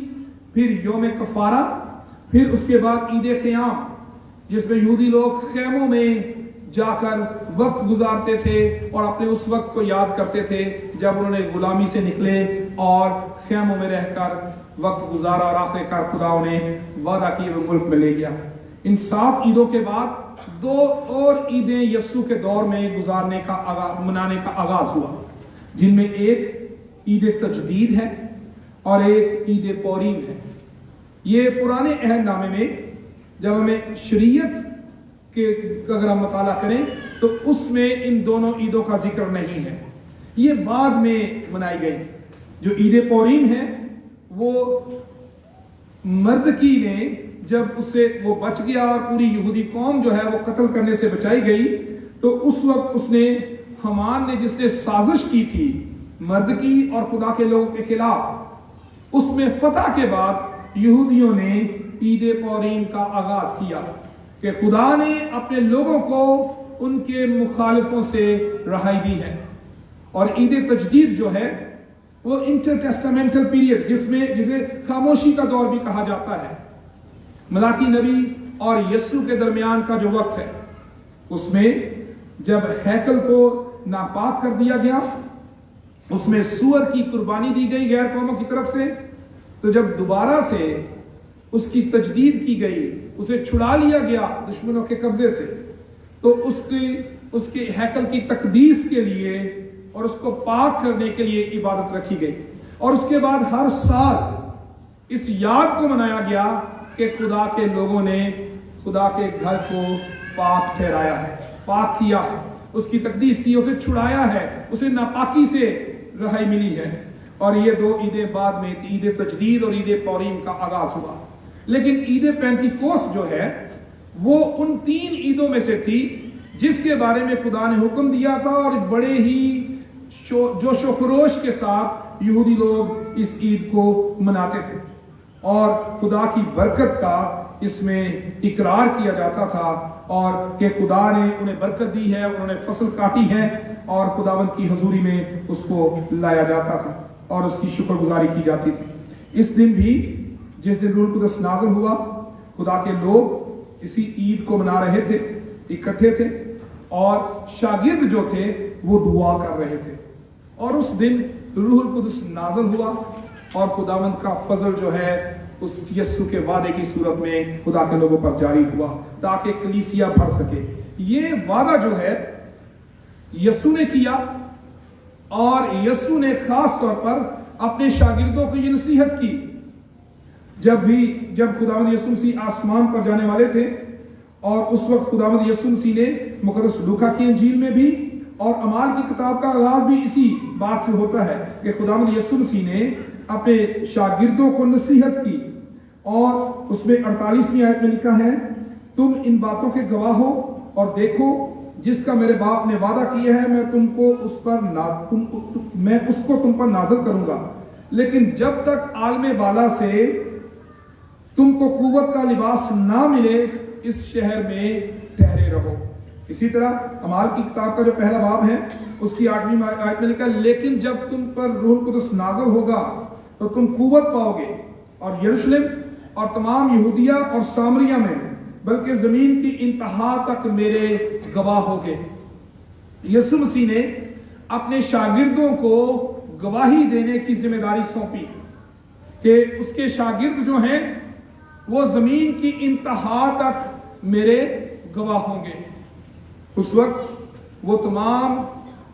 फिर योम कफारा, फिर उसके बाद ईद क़याम जिसमें यहूदी लोग खैमों में जाकर वक्त गुजारते थे और अपने उस वक्त को याद करते थे जब उन्होंने गुलामी से निकले और खैमों में रहकर वक्त गुजारा और आखिरकार खुदा ने वादा किए हुए मुल्क में ले गया। इन 7 ईदों के बाद 2 और ईदें यस्सु के दौर में मनाने का आगाज हुआ जिनमें एक ईद तजदीद है और एक ईद पौरीम है। ये पुराने अहदनामे में जब हमें शरीयत के अगर हम मुताला करें तो उसमें इन दोनों ईदों का जिक्र नहीं है, ये बाद में मनाई गई। जो ईद पौरीम है वो मर्दकी ने जब उससे वो बच गया और पूरी यहूदी कौम जो है वो कत्ल करने से बचाई गई तो उस वक्त उसने हमान ने जिसने साजिश की थी मर्दकी और खुदा के लोगों के खिलाफ, उसमें फतह के बाद यहूदियों ने ईद पौरीम का आगाज किया कि खुदा ने अपने लोगों को उनके मुखालिफों से रहाई दी है। और ईद तजदीद जो है वो इंटरटेस्टामेंटल पीरियड जिसे खामोशी का दौर भी कहा जाता है, मलाकी नबी और यस्सु के दरमियान का जो वक्त है, उसमें जब हैकल को नापाक कर दिया गया, उसमें सूअर की कुर्बानी दी गई गैर कौमों की तरफ से, तो जब दोबारा से उसकी तजदीद की गई, उसे छुड़ा लिया गया दुश्मनों के कब्जे से, तो उसके हैकल की तकदीस के लिए और उसको पाक करने के लिए इबादत रखी गई। और उसके बाद हर साल इस याद को मनाया गया कि खुदा के लोगों ने खुदा के घर को पाक ठहराया है, पाक किया है, उसकी तकदीस की, उसे छुड़ाया है, उसे नापाकी से रहाई मिली है। और ये 2 ईदें बाद में थी, ईद तजदीद और ईद पौरीम का आगाज हुआ। लेकिन ईद पेंतिकोस्त जो है वो उन 3 ईदों में से थी जिसके बारे में खुदा ने हुक्म दिया था, और बड़े ही जोशो खरोश के साथ यहूदी लोग इस ईद को मनाते थे और खुदा की बरकत का इसमें इकरार किया जाता था, और कि खुदा ने उन्हें बरकत दी है, उन्होंने फसल काटी है और खुदावंद की हजूरी में उसको लाया जाता था और उसकी शुक्रगुजारी की जाती थी। इस दिन भी जिस दिन रूह कुदस नाज़िल हुआ, खुदा के लोग इसी ईद को मना रहे थे, इकट्ठे थे, और शागिर्द जो थे वो दुआ कर रहे थे। और उस दिन रूह कुदस नाज़िल हुआ और खुदावंद का फजल जो है उस यस्सु के वादे की सूरत में खुदा के लोगों पर जारी हुआ ताकि कलीसिया भर सके। ये वादा जो है यस्सु ने किया, और यस्सु ने खास तौर पर अपने शागिर्दों को ये नसीहत की जब खुदावंद यीशु मसीह आसमान पर जाने वाले थे। और उस वक्त खुदावंद यीशु मसीह ने मुकद्दस लूका की इंजील में भी और अमाल की किताब का आगाज भी इसी बात से होता है कि खुदावंद यीशु मसीह ने अपने शागिर्दों को नसीहत की, और उसमें 48वीं आयत में लिखा है, तुम इन बातों के गवाह हो और देखो जिसका मेरे बाप ने वादा किया है, मैं उसको तुम पर नाज़िल करूंगा। लेकिन जब तक आलमे बाला से तुमको कुव्वत का लिबास ना मिले, इस शहर में ठहरे रहो। इसी तरह अमाल की किताब का जो पहला बाब है उसकी 8वीं आयत में लिखा, लेकिन जब तुम पर रूह कुदस नाज़िल होगा तो तुम कुव्वत पाओगे और यरूशलेम और तमाम यहूदिया और सामरिया में बल्कि जमीन की इंतहा तक मेरे गवाह होगे। यीशु मसीह ने अपने शागिर्दों को गवाही देने की जिम्मेदारी सौंपी कि उसके शागिर्द जो हैं वो जमीन की इंतहा तक मेरे गवाह होंगे। उस वक्त वो तमाम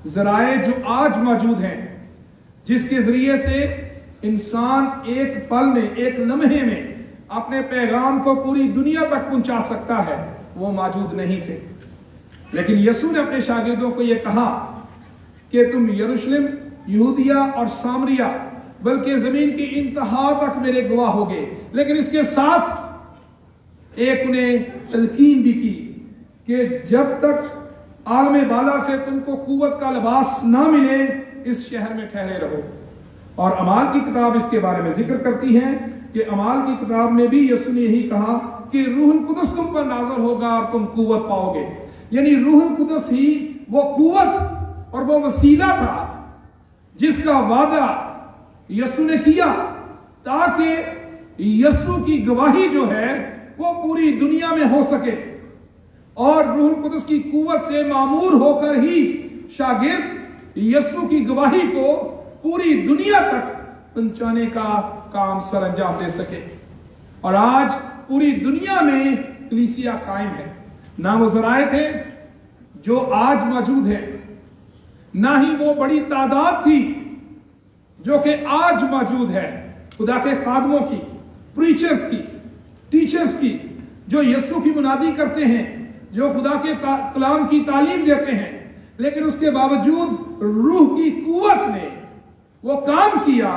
जराए जो आज मौजूद हैं जिसके जरिए से इंसान एक पल में, एक लम्हे में अपने पैगाम को पूरी दुनिया तक पहुंचा सकता है, वो मौजूद नहीं थे। लेकिन यीशु ने अपने शागिर्दों को यह कहा कि तुम यरूशलेम, यहूदिया और सामरिया बल्कि जमीन की इंतहा तक मेरे गवाह होगे। लेकिन इसके साथ एक उन्हें तलकीन भी की कि जब तक आलमे बाला से तुमको कुव्वत का लिबास ना मिले, इस शहर में ठहरे रहो। और अमाल की किताब इसके बारे में जिक्र करती है कि अमाल की किताब में भी यीशु ने यही कहा कि रूहुल कुदस तुम पर नाज़िल होगा और तुम कुव्वत पाओगे। यानी रूहुल कुदस ही वो कुव्वत और वो वसीला था जिसका वादा यीशु ने किया ताकि यीशु की गवाही जो है वो पूरी दुनिया में हो सके, और रूहुल कुदस की कुव्वत से मामूर होकर ही शागिर्द यीशु की गवाही को पूरी दुनिया तक पहुंचाने का काम सर अंजाम दे सके। और आज पूरी दुनिया में कलीसिया कायम है। ना वो जराए थे जो आज मौजूद है, ना ही वो बड़ी तादाद थी जो कि आज मौजूद है खुदा के खादमों की, प्रीचर्स की, टीचर्स की, जो यीशु की मुनादी करते हैं, जो खुदा के कलाम की तालीम देते हैं। लेकिन उसके बावजूद रूह की कुव्वत ने वो काम किया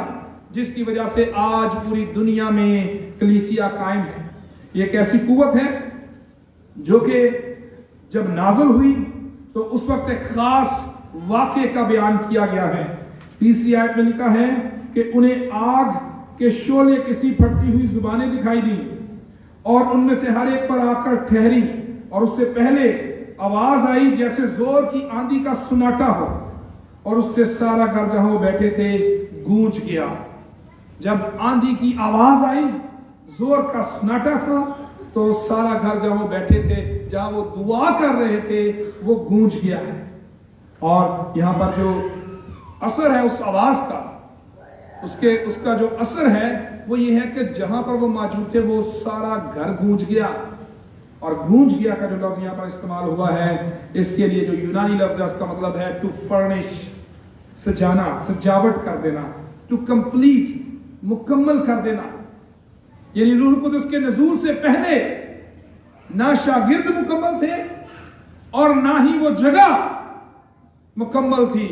जिसकी वजह से आज पूरी दुनिया में कलीसिया कायम है। ये एक ऐसी कुव्वत है जो कि जब नाज़िल हुई तो उस वक्त एक खास वाक़े का बयान किया गया है। 30वीं आयत में लिखा है कि उन्हें आग के शोले किसी फटती हुई जुबानें दिखाई दी और उनमें से हर एक पर आकर ठहरी, और उससे पहले आवाज आई जैसे जोर की आंधी का सुनाटा हो, और उससे सारा घर जहां वो बैठे थे गूंज गया। जब आंधी की आवाज आई, जोर का सुनाटा था, तो सारा घर जहां वो बैठे थे, जहां वो दुआ कर रहे थे, वो गूंज गया है। और यहां पर जो असर है उस आवाज का, उसका जो असर है वो ये है कि जहां पर वो मौजूद थे वो सारा घर गूंज गया। और गूंज गया का जो लफ्ज यहां पर इस्तेमाल हुआ है, इसके लिए जो यूनानी लफ्ज है उसका मतलब है टू फर्निश, सजाना, सजावट कर देना, टू कंप्लीट, मुकम्मल कर देना। यानी रूह कुदस के नज़ूल से पहले ना शागिर्द मुकम्मल थे और ना ही वो जगह मुकम्मल थी,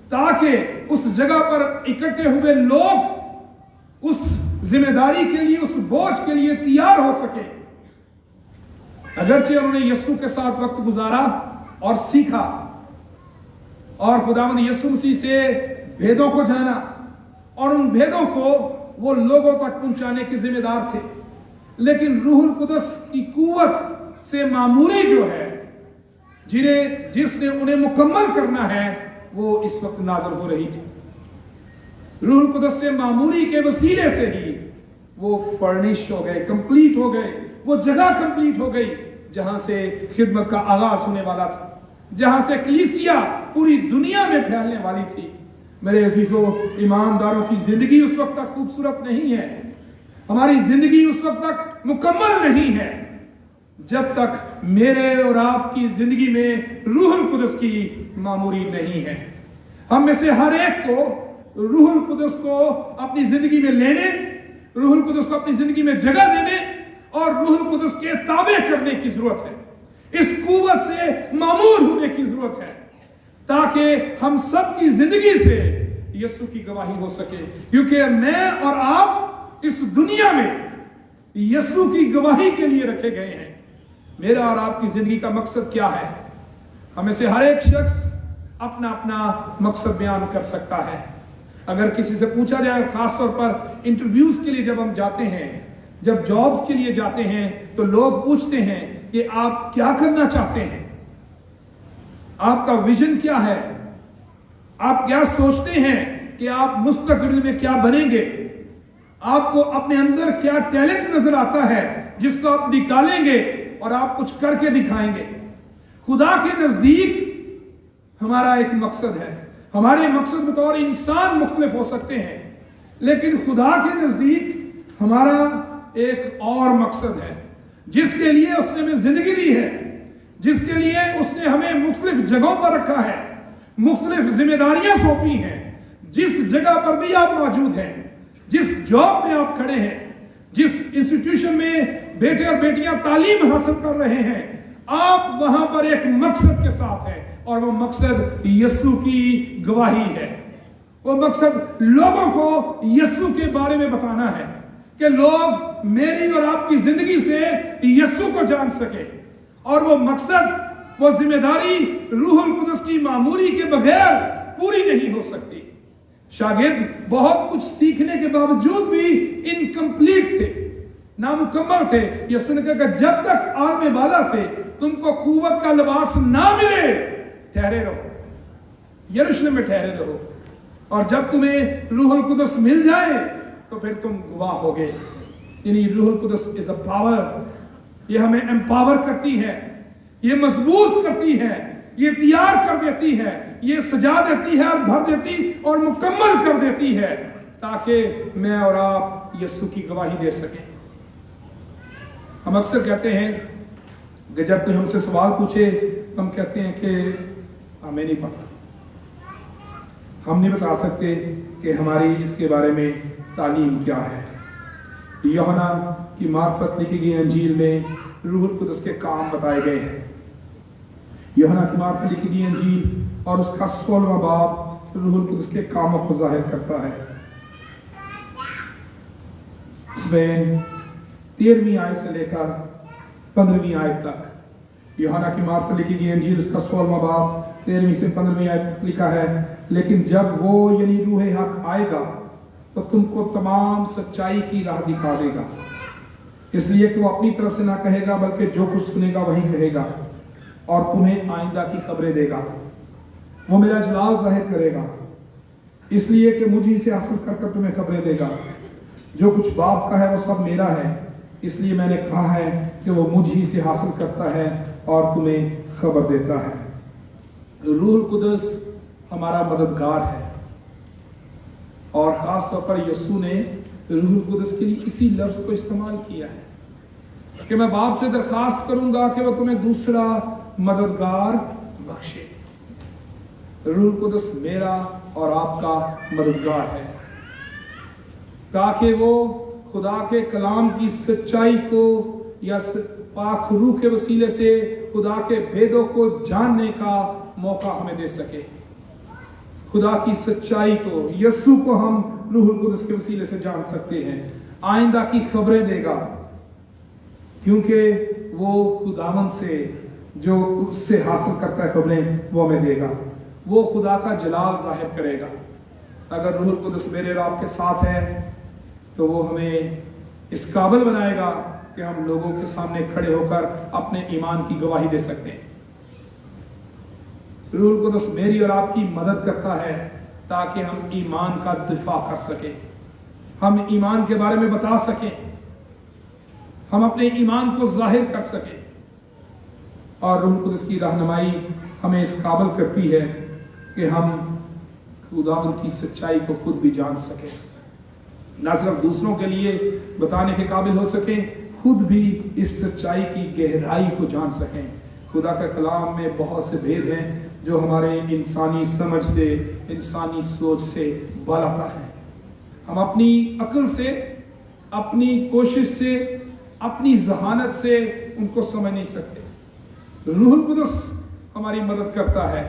ताकि उस जगह पर इकट्ठे हुए लोग उस जिम्मेदारी के लिए, उस बोझ के लिए तैयार हो सके। अगरचे उन्होंने यीशु के साथ वक्त गुजारा और सीखा और खुदावंद यीशु मसीह से भेदों को जाना और उन भेदों को वो लोगों तक पहुंचाने के जिम्मेदार थे, लेकिन रूहुल कुदस की कुव्वत से मामूरी जो है, जिसने उन्हें मुकम्मल करना है, वो इस वक्त नाज़िल हो रही थी। रूहुल कुदस से मामूरी के वसीले से ही वो फर्निश हो गए, कंप्लीट हो गए, वो जगह कंप्लीट हो गई जहां से खिदमत का आगाज होने वाला था, जहां से कलीसिया पूरी दुनिया में फैलने वाली थी। मेरे अजीजों, ईमानदारों की जिंदगी उस वक्त तक खूबसूरत नहीं है, हमारी जिंदगी उस वक्त तक मुकम्मल नहीं है जब तक मेरे और आपकी जिंदगी में रूहुल कुदस की मामूरी नहीं है। हम में से हर एक को रूहुल कुदस को अपनी जिंदगी में लेने, रूहुल कुदस को अपनी जिंदगी में जगह देने और रूहुल कुदस के ताबे करने की जरूरत है। इस कुव्वत से मामूर होने की जरूरत है ताकि हम सबकी जिंदगी से यीशु की गवाही हो सके, क्योंकि मैं और आप इस दुनिया में यीशु की गवाही के लिए रखे गए हैं। मेरा और आपकी जिंदगी का मकसद क्या है? हमें से हर एक शख्स अपना अपना मकसद बयान कर सकता है। अगर किसी से पूछा जाए, खास तौर पर इंटरव्यूज के लिए जब हम जाते हैं, जब जॉब्स के लिए जाते हैं, तो लोग पूछते हैं कि आप क्या करना चाहते हैं, आपका विजन क्या है, आप क्या सोचते हैं कि आप मुस्तकबिल में क्या बनेंगे, आपको अपने अंदर क्या टैलेंट नजर आता है जिसको आप निकालेंगे और आप कुछ करके दिखाएंगे। खुदा के नजदीक हमारा एक मकसद है। हमारे मकसद बतौर इंसान मुख्तलिफ हो सकते हैं, लेकिन खुदा के नजदीक हमारा एक और मकसद है जिसके लिए उसने हमें जिंदगी दी है, जिसके लिए उसने हमें मुख्तलिफ जगहों पर रखा है, मुख्तलिफ जिम्मेदारियां सौंपी हैं। जिस जगह पर भी आप मौजूद हैं, जिस जॉब में आप खड़े हैं, जिस इंस्टीट्यूशन में बेटे और बेटियां तालीम हासिल कर रहे हैं, आप वहां पर एक मकसद के साथ हैं और वो मकसद यीशु की गवाही है। वो मकसद लोगों को यीशु के बारे में बताना है कि लोग मेरी और आपकी जिंदगी से यीशु को जान सके। और वो मकसद, वो जिम्मेदारी रूहुल कुदस की मामूरी के बगैर पूरी नहीं हो सकती। शागिर्द बहुत कुछ सीखने के बावजूद भी इनकम्प्लीट थे, नामुकम्मल थे। यीशु ने कहा जब तक आलमे वाला से तुमको कुव्वत का लिबास ना मिले, ठहरे रहो, यरूशलेम में ठहरे रहो, और जब तुम्हें रूहुल कुदस मिल जाए तो फिर तुम गवाह होगे। यानी रूहुल कुदस इज अ पावर। ये हमें एम्पावर करती है, ये मजबूत करती है, ये तैयार कर देती है, ये सजा देती है और भर देती और मुकम्मल कर देती है ताकि मैं और आप यीशु की गवाही दे सकें। हम अक्सर कहते हैं कि जब कोई हमसे सवाल पूछे, हम कहते हैं कि हमें नहीं पता, हम नहीं बता सकते कि हमारी इसके बारे में तालीम क्या है। यूहन्ना की मार्फत लिखी गई अंजील में रूहुल कुदस के काम बताए गए हैं। यूहन्ना की मार्फत लिखी गई अंजील और उसका 16वां बाब रूहुल कुदस के कामों को जाहिर करता है। इसमें 13वीं आयत से लेकर 15वीं आयत तक यूहन्ना की मार्फत लिखी गई अंजील, उसका 16वां बाब 13वीं से 15वीं आयत लिखा है, लेकिन जब वो यानी रूह हक आएगा तो तुमको तमाम सच्चाई की राह दिखा देगा, इसलिए कि वो अपनी तरफ से ना कहेगा बल्कि जो कुछ सुनेगा वही कहेगा और तुम्हें आइंदा की खबरें देगा। वो मेरा जलाल जाहिर करेगा, इसलिए कि मुझी से हासिल कर तुम्हें खबरें देगा। जो कुछ बाप का है वो सब मेरा है, इसलिए मैंने कहा है कि वो मुझी से हासिल करता है और तुम्हें खबर देता है। रूहुल कुदस हमारा मददगार है और खास तौर पर यीशु ने रूहुल कुदस के लिए इसी लफ्ज को इस्तेमाल किया है कि मैं बाप से दरखास्त करूंगा कि वो तुम्हें दूसरा मददगार बख्शे। रूहुल कुदस मेरा और आपका मददगार है ताकि वो खुदा के कलाम की सच्चाई को या पाक रूह के वसीले से खुदा के भेदों को जानने का मौका हमें दे सके। खुदा की सच्चाई को, यीशु को हम रूहुल कुदस के वसीले से जान सकते हैं। आइंदा की खबरें देगा, क्योंकि वो खुदावन से जो उससे हासिल करता है खबरें वो हमें देगा। वो खुदा का जलाल जाहिर करेगा। अगर रूहुल कुदस मेरे और आपके साथ है तो वो हमें इस काबिल बनाएगा कि हम लोगों के सामने खड़े होकर अपने ईमान की गवाही दे सकते हैं। रूहुल कुदस मेरी और आपकी मदद करता है ताकि हम ईमान का दिफा कर सकें, हम ईमान के बारे में बता सकें, हम अपने ईमान को जाहिर कर सकें। और रूहुल कुदस की रहनुमाई हमें इस काबिल करती है कि हम खुदावंद की सच्चाई को खुद भी जान सकें, न सिर्फ दूसरों के लिए बताने के काबिल हो सकें, खुद भी इस सच्चाई की गहराई को जान सकें। खुदा के कलाम में बहुत से भेद हैं जो हमारे इंसानी समझ से, इंसानी सोच से बालातर है। हम अपनी अक्ल से, अपनी कोशिश से, अपनी जहानत से उनको समझ नहीं सकते। रूहुल कुदस हमारी मदद करता है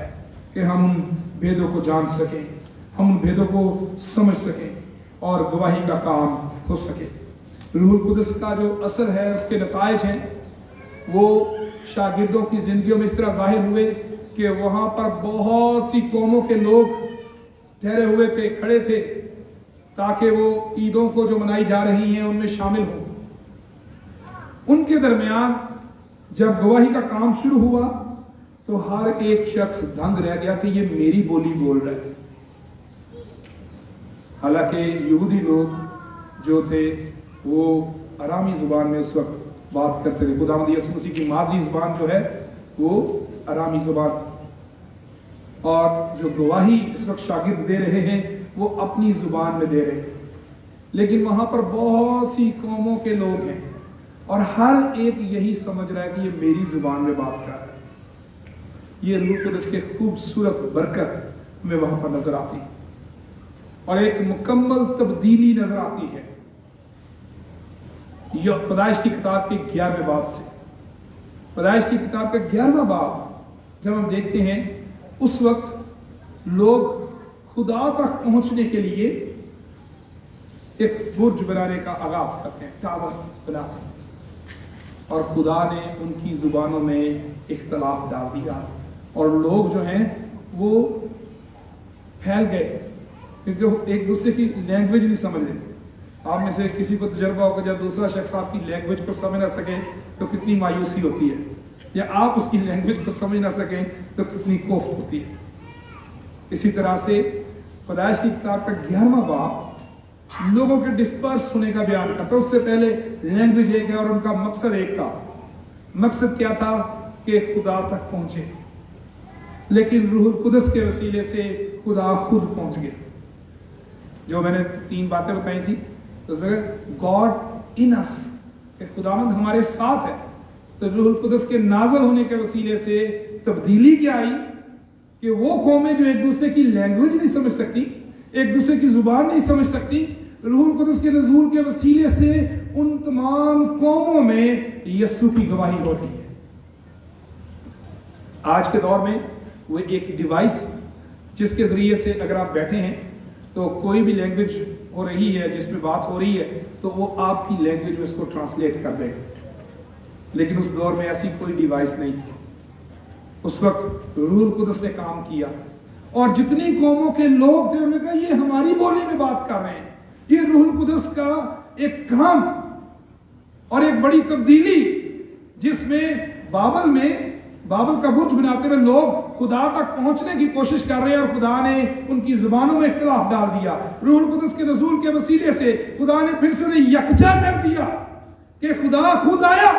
कि हम उन भेदों को जान सकें, हम उन भेदों को समझ सकें और गवाही का काम हो सके। रूहुल कुदस का जो असर है, उसके नताइज हैं वो शागिर्दों की जिंदगियों में इस तरह जाहिर हुए कि वहाँ पर बहुत सी कौमों के लोग ठहरे हुए थे, खड़े थे, ताकि वो ईदों को जो मनाई जा रही हैं उनमें शामिल हों। उनके दरमियान जब गवाही का काम शुरू हुआ तो हर एक शख्स दंग रह गया कि ये मेरी बोली बोल रहा है। हालांकि यहूदी लोग जो थे वो अरामी जुबान में उस वक्त बात करते थे। खुदावंद यीशु मसीह की मादरी जुबान जो है वो अरामी जुबान, और जो गवाही इस वक्त शागिर्द दे रहे हैं वो अपनी जुबान में दे रहे हैं। लेकिन वहां पर बहुत सी कौमों के लोग हैं और हर एक यही समझ रहा है कि ये मेरी जुबान में बात कर रहा है। ये रूह कुदस के खूबसूरत बरकत में वहां पर नजर आती है और एक मुकम्मल तब्दीली नजर आती है। यह पैदाइश की किताब के 11वें बाब से, पैदाइश की किताब का 11वां बाब जब हम देखते हैं, उस वक्त लोग खुदा तक पहुंचने के लिए एक बुर्ज बनाने का आगाज करते हैं, टावर बनाते हैं, और खुदा ने उनकी जुबानों में इख्तलाफ डाल दिया और लोग जो हैं वो फैल गए, क्योंकि वो एक दूसरे की लैंग्वेज नहीं समझ रहे। आप में से किसी को तजर्बा होगा, जब दूसरा शख्स आपकी लैंग्वेज को समझ ना सके तो कितनी मायूसी होती है, या आप उसकी लैंग्वेज को समझ ना सकें तो कितनी कोफ्त होती है। इसी तरह से पैदाइश की किताब का 11वां बाब लोगों के डिस्पर्स होने का बयान करता है। उससे पहले लैंग्वेज एक है और उनका मकसद एक था। मकसद क्या था? कि खुदा तक पहुंचे। लेकिन रूहुल कुदस के वसीले से खुदा खुद पहुंच गया। जो मैंने 3 बातें बताई थी उसमें गॉड इन अस, खुदावंद हमारे साथ है। तो रूहुल कुदस के नाज़िल होने के वसीले से तब्दीली क्या आई कि वो कौमें जो एक दूसरे की लैंग्वेज नहीं समझ सकती, एक दूसरे की जुबान नहीं समझ सकती, रूहुल कुदस के नज़ूल के वसीले से उन तमाम कौमों में यीशु की गवाही हो रही है। आज के दौर में वो एक डिवाइस जिसके जरिए से अगर आप बैठे हैं तो कोई भी लैंग्वेज हो रही है जिसमें बात हो रही है तो वो आपकी लैंग्वेज में उसको ट्रांसलेट कर देगा। लेकिन उस दौर में ऐसी कोई डिवाइस नहीं थी। उस वक्त रूहुल कुदस ने काम किया और जितनी कौमों के लोग थे उन्होंने कहा ये हमारी बोली में बात कर रहे हैं। ये रूहुल कुदस का एक काम और एक बड़ी तब्दीली, जिसमें बाबल का बुर्ज बनाते हुए लोग खुदा तक पहुंचने की कोशिश कर रहे हैं और खुदा ने उनकी जुबानों में इख्तिलाफ डाल दिया। रूहुल कुदस के नज़ूल के वसीले से खुदा ने फिर से उन्हें यकजा कर दिया कि खुदा खुद आया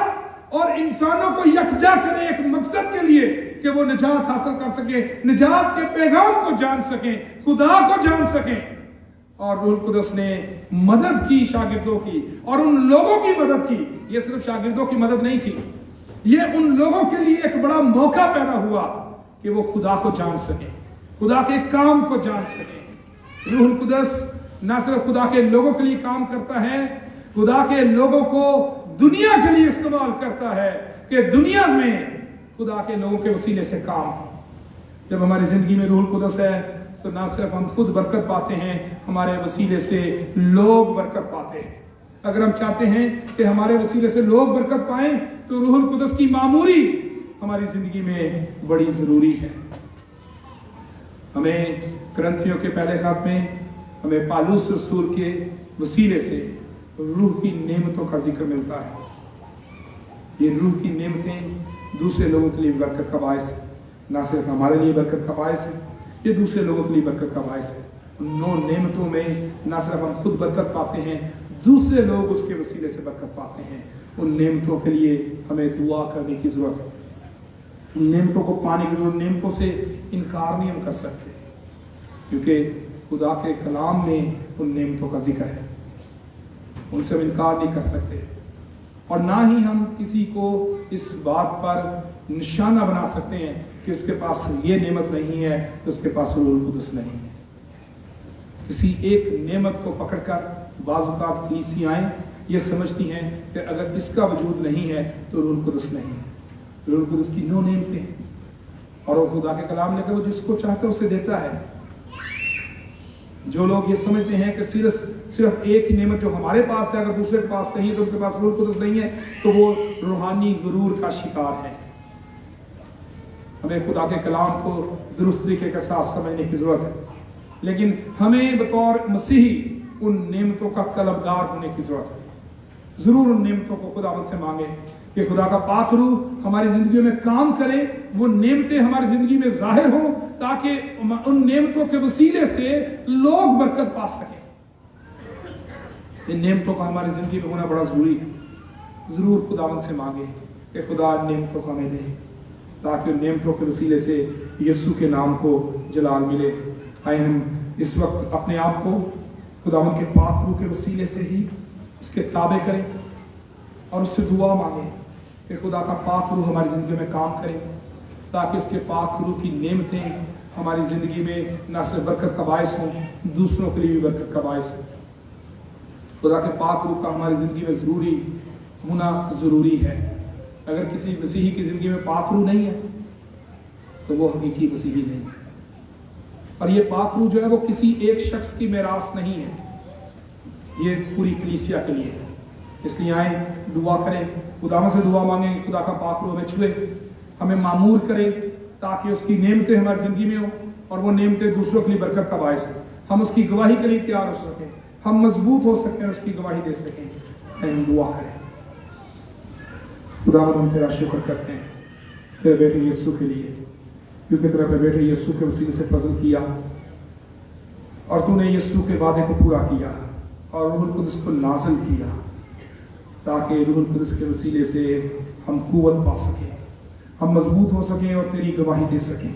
और इंसानों को यकजा करे एक मकसद के लिए कि वो निजात हासिल कर सके, निजात के पैगाम को जान सके, खुदा को जान सके। और रूहुल कुदस ने मदद की शागिर्दों की और उन लोगों की मदद की। ये सिर्फ शागिर्दों की मदद नहीं थी, ये उन लोगों के लिए एक बड़ा मौका पैदा हुआ कि वो खुदा को जान सके, खुदा के काम को जान सके। रूहुल कुदस न सिर्फ खुदा के लोगों के लिए काम करता है, खुदा के लोगों को दुनिया के लिए इस्तेमाल करता है कि दुनिया में खुदा के लोगों के वसीले से काम। जब हमारी जिंदगी में रूहुल कुदस है तो ना सिर्फ हम खुद बरकत पाते हैं, हमारे वसीले से लोग बरकत पाते हैं। अगर हम चाहते हैं कि हमारे वसीले से लोग बरकत पाएं तो रूहुल कुदस की मामूरी हमारी जिंदगी में बड़ी जरूरी है। हमें करंथियों के पहले खत में हमें पालूस रसूल के वसीले से रूह की नेमतों का जिक्र मिलता है। ये रूह की नेमतें दूसरे लोगों के लिए बरकत का बायस है, ना सिर्फ हमारे लिए बरकत का बायस है, ये दूसरे लोगों के लिए बरकत का बायस है। उन 9 नेमतों में ना सिर्फ हम खुद बरकत पाते हैं, दूसरे लोग उसके वसीले से बरकत पाते हैं। उन नेमतों के लिए हमें दुआ करने की जरूरत है, उन नेमतों को पाने की जरूरत। नेमतों से इनकार नहीं हम कर सकते, क्योंकि खुदा के कलाम में उन नेमतों का जिक्र है, उनसे हम इनकार नहीं कर सकते। और ना ही हम किसी को इस बात पर निशाना बना सकते हैं कि उसके पास ये नेमत नहीं है तो उसके पास रूहुल कुदस नहीं है। किसी एक नेमत को पकड़कर बाज़-औक़ात कलीसियाएं ये समझती हैं कि अगर इसका वजूद नहीं है तो रूहुल कुदस नहीं है। रूहुल कुदस की 9 नेमतें हैं और वो खुदा के कलाम ने कहा वो जिसको चाहता है उसे देता है। जो लोग ये समझते हैं कि सिर्फ एक ही नेमत जो हमारे पास है, अगर दूसरे के पास नहीं है तो उनके पास रूहुल कुदस नहीं है, तो वो रूहानी गुरूर का शिकार है। हमें खुदा के कलाम को दुरुस्त तरीके के साथ समझने की जरूरत है, लेकिन हमें बतौर मसीही उन नेमतों का तलबगार होने की जरूरत है। जरूर उन नेमतों को खुदावंद से मांगे कि खुदा का पाक रूह हमारी जिंदगी में काम करे, वो नेमतें हमारी जिंदगी में जाहिर हो, ताकि उन नेमतों के वसीले से लोग बरकत पा सकें। इन नेमतों का हमारी जिंदगी में होना बड़ा जरूरी है। जरूर खुदावंद से मांगे कि खुदा नेमतों को हमें दे, ताकि उन नेमतों के वसीले से यीशु के नाम को जलाल मिले। आए हम इस वक्त अपने आप को खुदावंद के पाक रूह के वसीले से ही उसके ताबे करें और उससे दुआ मांगे कि खुदा का पाक रूह हमारी ज़िंदगी में काम करे, ताकि उसके पाक रूह की नेमतें हमारी ज़िंदगी में न सिर्फ बरकत का बायस हों, दूसरों के लिए भी बरकत का बायस हो। खुदा के पाक रूह का हमारी ज़िंदगी में ज़रूरी होना ज़रूरी है। अगर किसी मसीही की ज़िंदगी में पाक रूह नहीं है तो वो हकीकी मसीही नहीं है। और ये पाक रूह जो है वो किसी एक शख्स की मेरास नहीं है, ये पूरी कलीसिया के लिए है। इसलिए आए दुआ करें, खुदा से दुआ मांगे, खुदा का पाक रूह हमें छुए, हमें मामूर करे, ताकि उसकी नेमतें हमारी ज़िंदगी में हो और वो नेमतें दूसरों के लिए बरकत का बायस हो। हम उसकी गवाही के लिए तैयार हो सकें, हम मजबूत हो सकें, उसकी गवाही दे सकें। हम दुआ करें। खुदा हम तेरा शुक्र करते हैं तेरे बेटे यीशु के लिए, क्योंकि तेरे अपने बेटे यीशु के वसीले से फजल किया और तूने यीशु के वादे को पूरा किया और रूहुल कुदस को नाज़िल किया, ताकि रूहुल कुदस के वसीले से हम कुव्वत पा सकें, हम मजबूत हो सकें और तेरी गवाही दे सकें।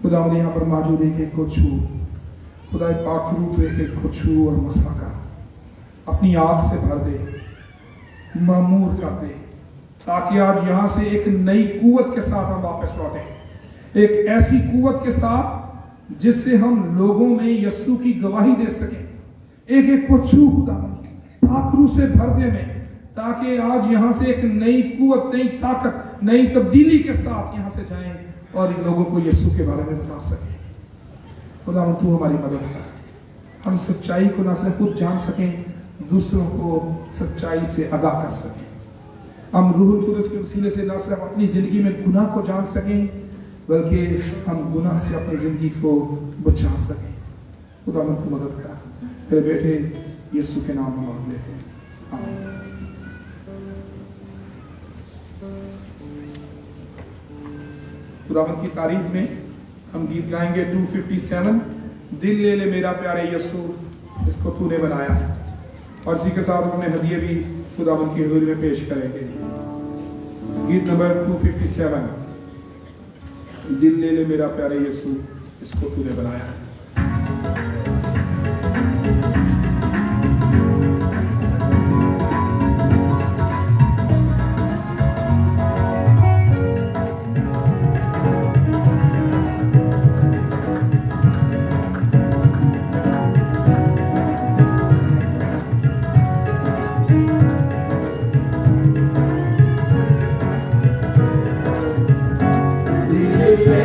खुदा हमने यहाँ पर मौजूद एक को छू, खुदा पाक रूह एक को छू और मसा कर अपनी आग से भर दे, मामूर कर दे, ताकि आज यहाँ से एक नई कुव्वत के साथ हम वापस लौटें, एक ऐसी कुव्वत के साथ जिससे हम लोगों में यीशु की गवाही दे सकें। एक एक को छू खुदा पाक रूह से भर दे में, ताकि आज यहाँ से एक नई कुव्वत, नई ताकत, नई तब्दीली के साथ यहाँ से जाएं और इन लोगों को यीशु के बारे में बता सकें। खुदा तू हमारी मदद कर, हम सच्चाई को न सिर्फ खुद जान सकें, दूसरों को सच्चाई से आगाह कर सकें। हम रूहुल कुदस के वसीले से न सिर्फ अपनी ज़िंदगी में गुनाह को जान सकें, बल्कि हम गुनाह से अपनी ज़िंदगी को बचा सकें। खुदा तू मदद कर, तेरे बेटे यीशु के नाम में मांग लेते हैं, आमीन। खुदावंद की तारीफ में हम गीत गाएंगे 257, दिल ले ले मेरा प्यारे यीशु, इसको तूने बनाया, और इसी के साथ अपने हदिये भी खुदावंद की हुजूरी में पेश करेंगे। गीत नंबर 257, दिल ले ले मेरा प्यारे यीशु, इसको तूने बनाया। दिल ले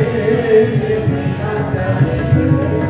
मेरा प्यारे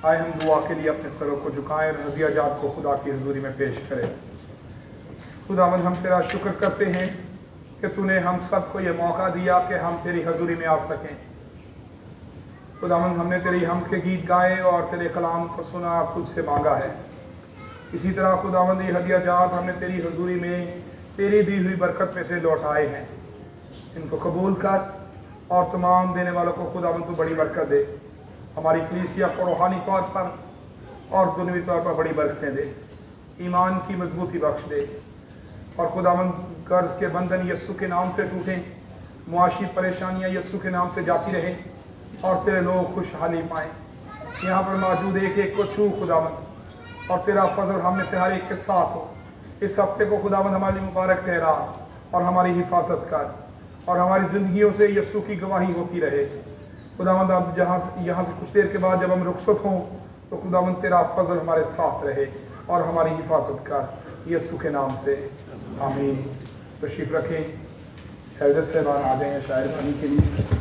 آئے ہم دعا کے لیے اپنے سروں کو جھکائیں اور ہدیہ جات کو خدا کی حضوری میں پیش کریں۔ خداوند ہم تیرا شکر کرتے ہیں کہ تو نے ہم سب کو یہ موقع دیا کہ ہم تیری حضوری میں آ سکیں۔ خداوند ہم نے تیری حمد کے گیت گائے اور تیرے کلام کو سنا اور تجھ سے مانگا ہے۔ اسی طرح خداوند یہ ہدیہ جات ہم نے تیری حضوری میں تیری دی ہوئی برکت میں سے لوٹائے ہیں، ان کو قبول کر اور تمام دینے والوں کو خداوند تو بڑی برکت دے۔ ہماری کلیسیا کو روحانی طور پر اور دنیوی طور پر بڑی برکتیں دے، ایمان کی مضبوطی بخش دے، اور خداوند قرض کے بندھن یسوع کے نام سے ٹوٹیں، معاشی پریشانیاں یسوع کے نام سے جاتی رہیں اور تیرے لوگ خوشحالی پائیں۔ یہاں پر موجود ایک ایک کو چھو خداوند، اور تیرا فضل ہم میں سے ہر ایک کے ساتھ ہو۔ اس ہفتے کو خداوند ہماری مبارک ٹھہرا اور ہماری حفاظت کر، اور ہماری زندگیوں سے یسوع کی گواہی ہوتی رہے۔ خداوند اب یہاں سے کچھ دیر کے بعد جب ہم رخصت ہوں تو خداوند تیرا فضل ہمارے ساتھ رہے اور ہماری حفاظت کر، یسوع کے نام سے آمین۔ تشریف رکھیں، حضرت صاحبان آ گئے ہیں شاعر بنی کے لیے۔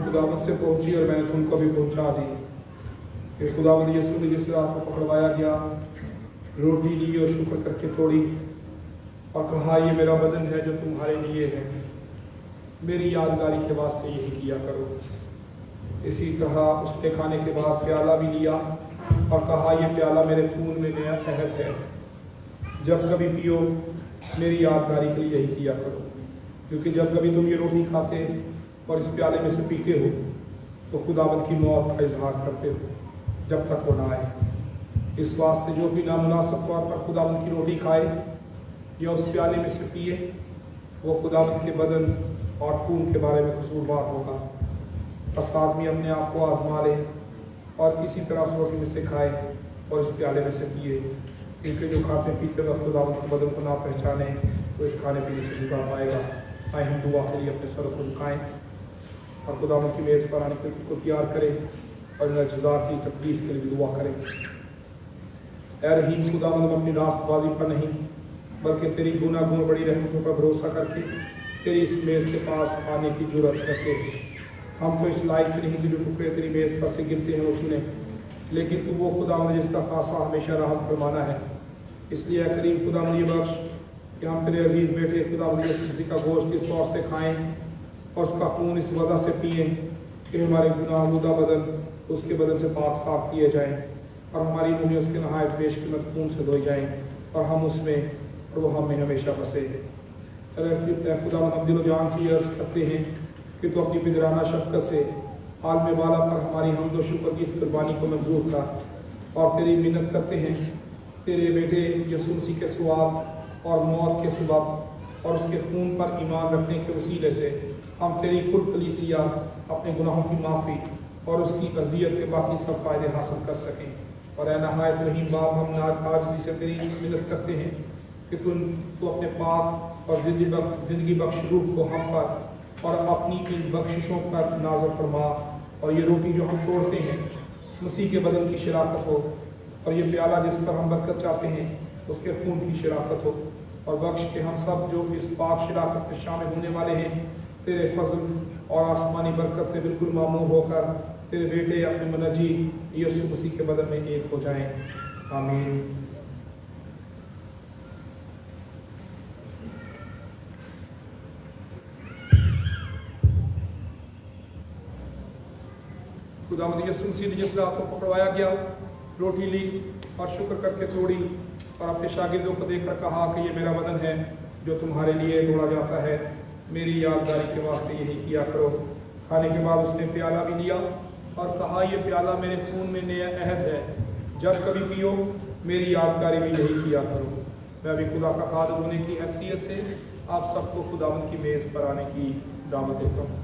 خداوند سے پہنچی اور میں نے تم کو بھی پہنچا دی کہ خداوند یسوع نے جس رات کو پکڑوایا گیا، روٹی لی اور شکر کر کے توڑی اور کہا یہ میرا بدن ہے جو تمہارے لیے ہے، میری یادگاری کے واسطے یہی کیا کرو۔ اسی طرح اس نے کھانے کے بعد پیالہ بھی لیا اور کہا یہ پیالہ میرے خون میں نیا عہد ہے، جب کبھی پیو میری یادگاری کے لیے یہی کیا کرو۔ کیونکہ جب کبھی تم یہ روٹی کھاتے اور اس پیالے میں سے پیتے ہو تو خداوند کی موت کا اظہار کرتے ہو جب تک وہ نہ آئے۔ اس واسطے جو بھی نامناسب طور پر خداوند کی روٹی کھائے یا اس پیالے میں سے پیے، وہ خداوند کے بدن اور خون کے بارے میں قصوروار ہوگا۔ پس آدمی اپنے آپ کو آزما لے اور اسی طرح اس روٹی میں سے کھائے اور اس پیالے میں سے پیے، کیونکہ جو کھاتے پیتے وقت خداوند کے بدن کو نہ پہچانے تو اس کھانے پینے سے سزا پائے گا۔ آئے ہم دعا کے لیے اپنے سر کو جھکائیں اور خداوند کی میز پر آنے کو تیار کریں اور ان اجزاء کی تقدیس کے لیے دعا کریں۔ اے رحیم خداوند، ہم اپنی راست بازی پر نہیں بلکہ تیری گناہ گون بڑی رحمتوں پر بھروسہ کر کے تیری اس میز کے پاس آنے کی جرات کرتے ہیں۔ ہم تو اس لائق نہیں کہ جو ٹکڑے تیری میز پر سے گرتے ہیں وہ چنے، لیکن تو وہ خداوند جس کا خاصہ ہمیشہ رحم فرمانا ہے۔ اس لیے اے کریم خداوند یہ بخش کہ ہم تیرے عزیز بیٹے خداوند یسوع مسیح کا گوشت اس طور سے کھائیں اور اس کا خون اس وجہ سے پئیں کہ ہمارے گناہ آلودہ بدن اس کے بدن سے پاک صاف کیے جائیں اور ہماری روحیں اس کے نہایت بیش قیمت خون سے دھوئی جائیں اور ہم اس میں اور وہ ہم میں ہمیشہ بسے۔ خداوند ہم دل و جان سے یہ عرض کرتے ہیں کہ تو اپنی پدرانہ شفقت سے عالم والا پر ہماری حمد و شکر کی اس قربانی کو منظور کر، اور تیری منت کرتے ہیں تیرے بیٹے یسوع مسیح کے ثواب اور موت کے سبب اور اس کے خون پر ایمان رکھنے کے وسیلے سے ہم تیری کل کلیسیا اپنے گناہوں کی معافی اور اس کی اذیت کے باقی سب فائدے حاصل کر سکیں۔ اور اے نہایت رحیم باپ، ہم عاجزی سے تیری منت کرتے ہیں کہ تو اپنے پاک اور زندگی بخش روح کو ہم پر اور اپنی ان بخششوں پر نازل فرما، اور یہ روٹی جو ہم توڑتے ہیں مسیح کے بدن کی شراکت ہو، اور یہ پیالہ جس پر ہم برکت چاہتے ہیں اس کے خون کی شراکت ہو، اور بخش کہ ہم سب جو اس پاک شراکت میں شامل ہونے والے ہیں تیرے فضل اور آسمانی برکت سے بالکل معمور ہو کر तेरे बेटे अपने मनजी यीशु मसीह के बदन में एक हो जाएं। आमीन। खुदावंद यीशु मसीह ने जिस रात को पकड़वाया गया, रोटी ली और शुक्र करके तोड़ी और अपने शागिर्दों को देखकर कहा कि ये मेरा बदन है जो तुम्हारे लिए तोड़ा जाता है, मेरी यादगारी के वास्ते यही किया करो। खाने के बाद उसने प्याला भी लिया और कहा, ये प्याला मेरे खून में नया अहद है, जब कभी पियो मेरी यादगारी में यही किया करो। मैं भी खुदा का खादिम होने की हैसियत से आप सबको खुदावंद की मेज़ पर आने की दावत देता हूँ।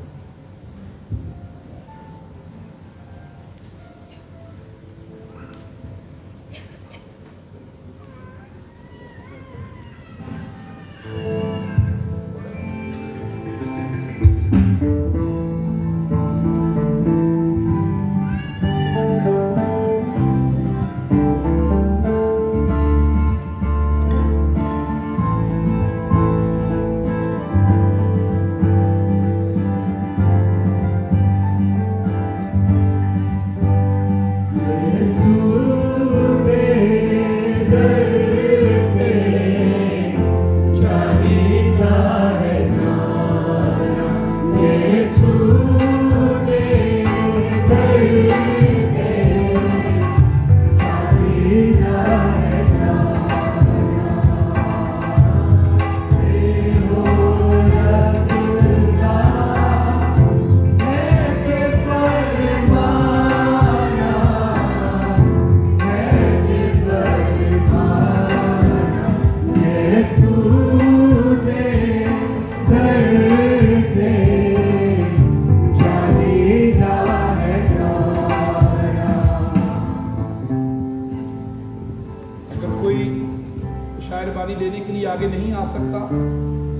आगे नहीं आ सकता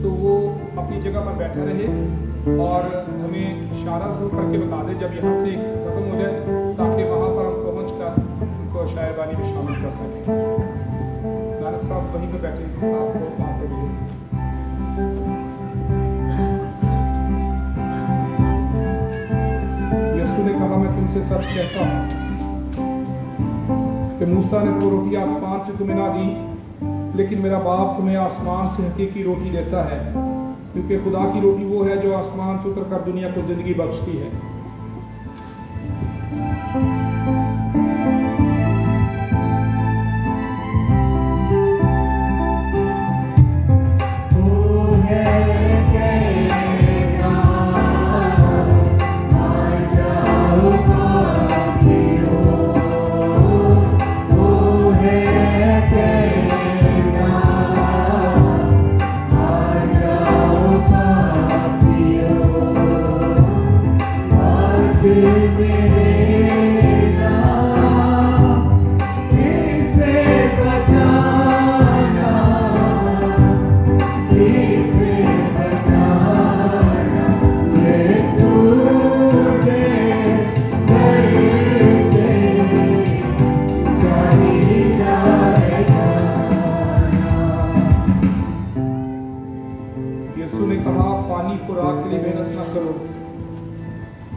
तो वो अपनी जगह पर बैठा रहे और हमें इशारा ज़रूर करके बता दे जब यहाँ से ख़त्म हो जाए, ताकि वहाँ पर हम पहुँच कर उनको शायरबानी में शामिल कर सकें। नानक साहब वहीं पर बैठे, आपको वहाँ पर मिले। यीशु ने कहा, मैं तुमसे सच कहता हूँ कि मूसा ने वो रोटी आसमान से तुम्हें ना दी, लेकिन मेरा बाप तुम्हें आसमान से हकीकी रोटी देता है, क्योंकि खुदा की रोटी वो है जो आसमान से उतर कर दुनिया को जिंदगी बख्शती है।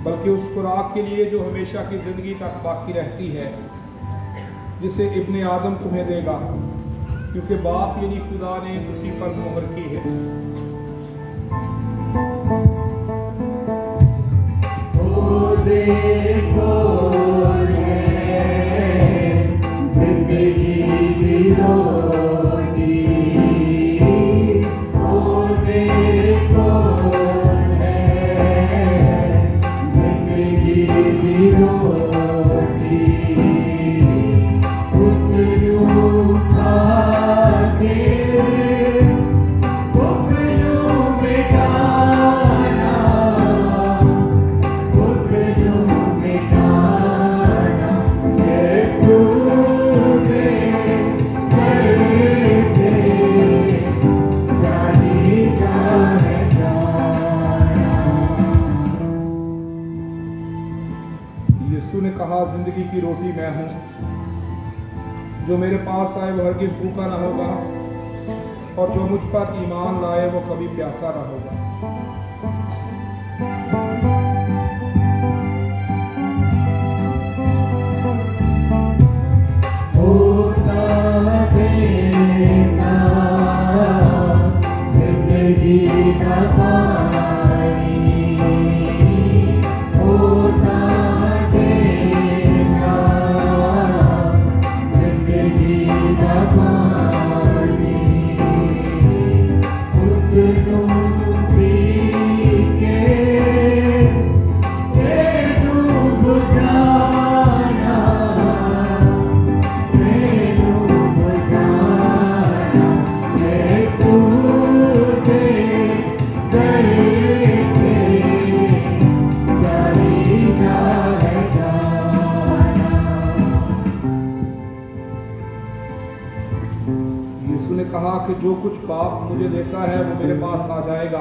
बल्कि उस खुराक के लिए जो हमेशा की ज़िंदगी तक बाकी रहती है, जिसे इब्ने आदम तुम्हें देगा, क्योंकि बाप यानी खुदा ने उसी पर मोहर की है। ओ देखो ज़िंदगी की रोटी, ओ देखो जिंदगी की रोटी मैं हूँ, जो मेरे पास आए वो हरगिज़ भूखा ना होगा, और जो मुझ पर ईमान लाए वो कभी प्यासा ना होगा। जो कुछ पाप मुझे देता है वो मेरे पास आ जाएगा,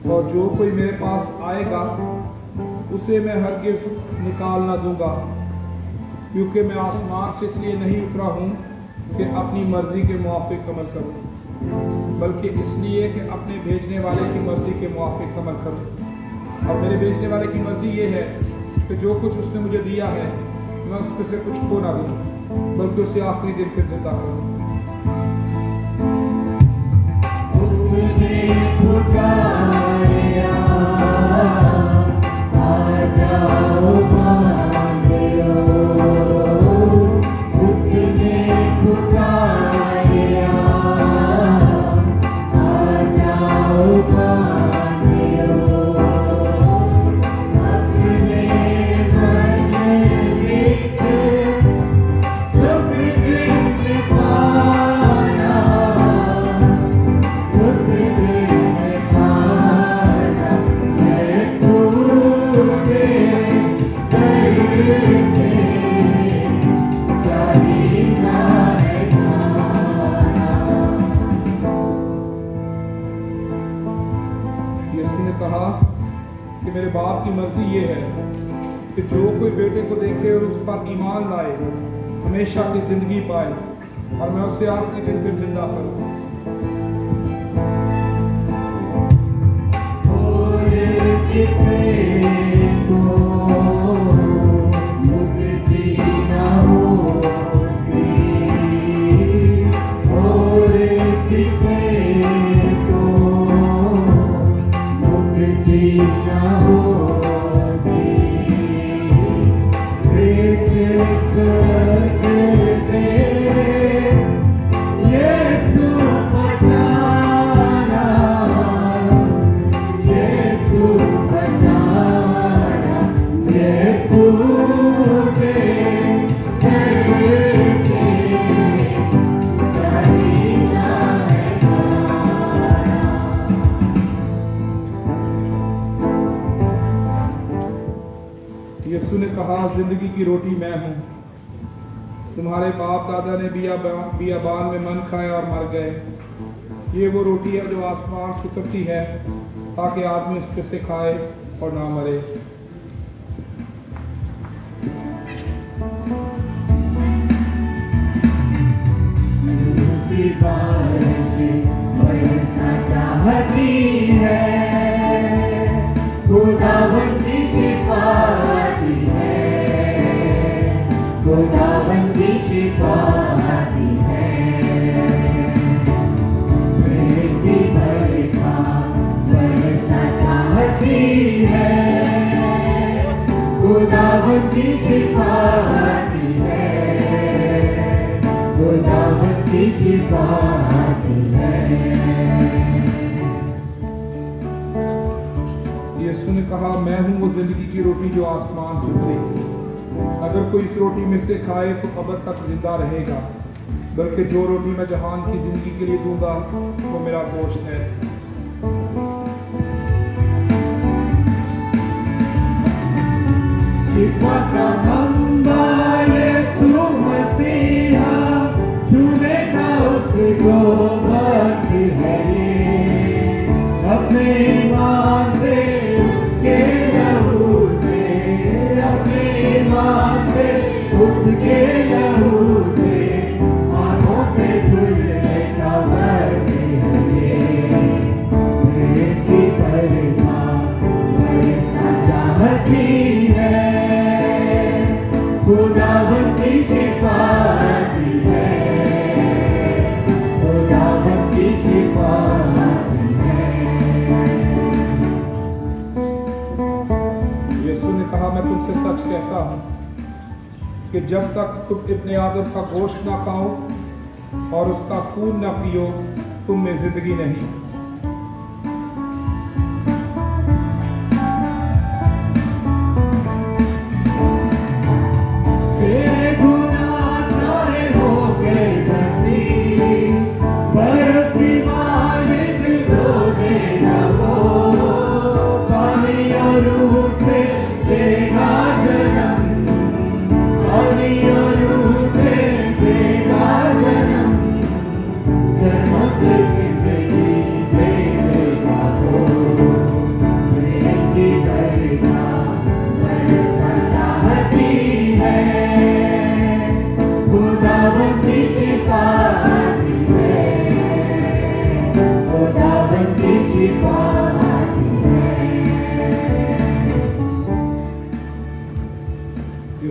और जो कोई मेरे पास आएगा उसे मैं हरगिज़ निकाल न दूंगा, क्योंकि मैं आसमान से इसलिए नहीं उतरा हूँ कि अपनी मर्जी के मुआफिक अमल करूँ, बल्कि इसलिए कि अपने भेजने वाले की मर्जी के मुआफिक अमल करूँ। और मेरे भेजने वाले की मर्जी ये है कि जो कुछ उसने मुझे दिया है मैं उस पर से कुछ खो ना दूँ, बल्कि उसे आखिरी दिन फिर जिंदा करूँ। यीशु ने कहा कि मेरे बाप की मर्जी ये है कि जो कोई बेटे को देखे और उस पर ईमान लाए हमेशा की जिंदगी पाए, और मैं उसे आखिरी दिन फिर जिंदा करूं। यीशु ने कहा, जिंदगी की रोटी मैं हूँ। तुम्हारे बाप दादा ने बियाबान में मन खाया और मर गए। ये वो रोटी है जो आसमान से उतरती है ताकि आदमी उसके से खाए और ना मरे। यीशु ने कहा, मैं हूँ वो जिंदगी की रोटी जो आसमान से उतरी। अगर कोई इस रोटी में से खाए तो अबद तक जिंदा रहेगा, बल्कि जो रोटी मैं जहान की जिंदगी के लिए दूंगा वो मेरा गोश्त है। शिफा का मंबा यीशु मसीहा, छूने का उसको वक्त है ये। अपने ईमान से उसके लहू से, अपने ईमान से उसके लहू से, आँखों से धुलने का वक्त है ये। मेरी तरीका बड़ी सजाती है, खुदावंद की शिफाती है, खुदावंद की शिफाती है। यीशु ने कहा, मैं तुमसे सच कहता हूँ कि जब तक तुम इब्ने आदम का गोश्त ना खाओ और उसका खून ना पियो, तुम में जिंदगी नहीं। जन्म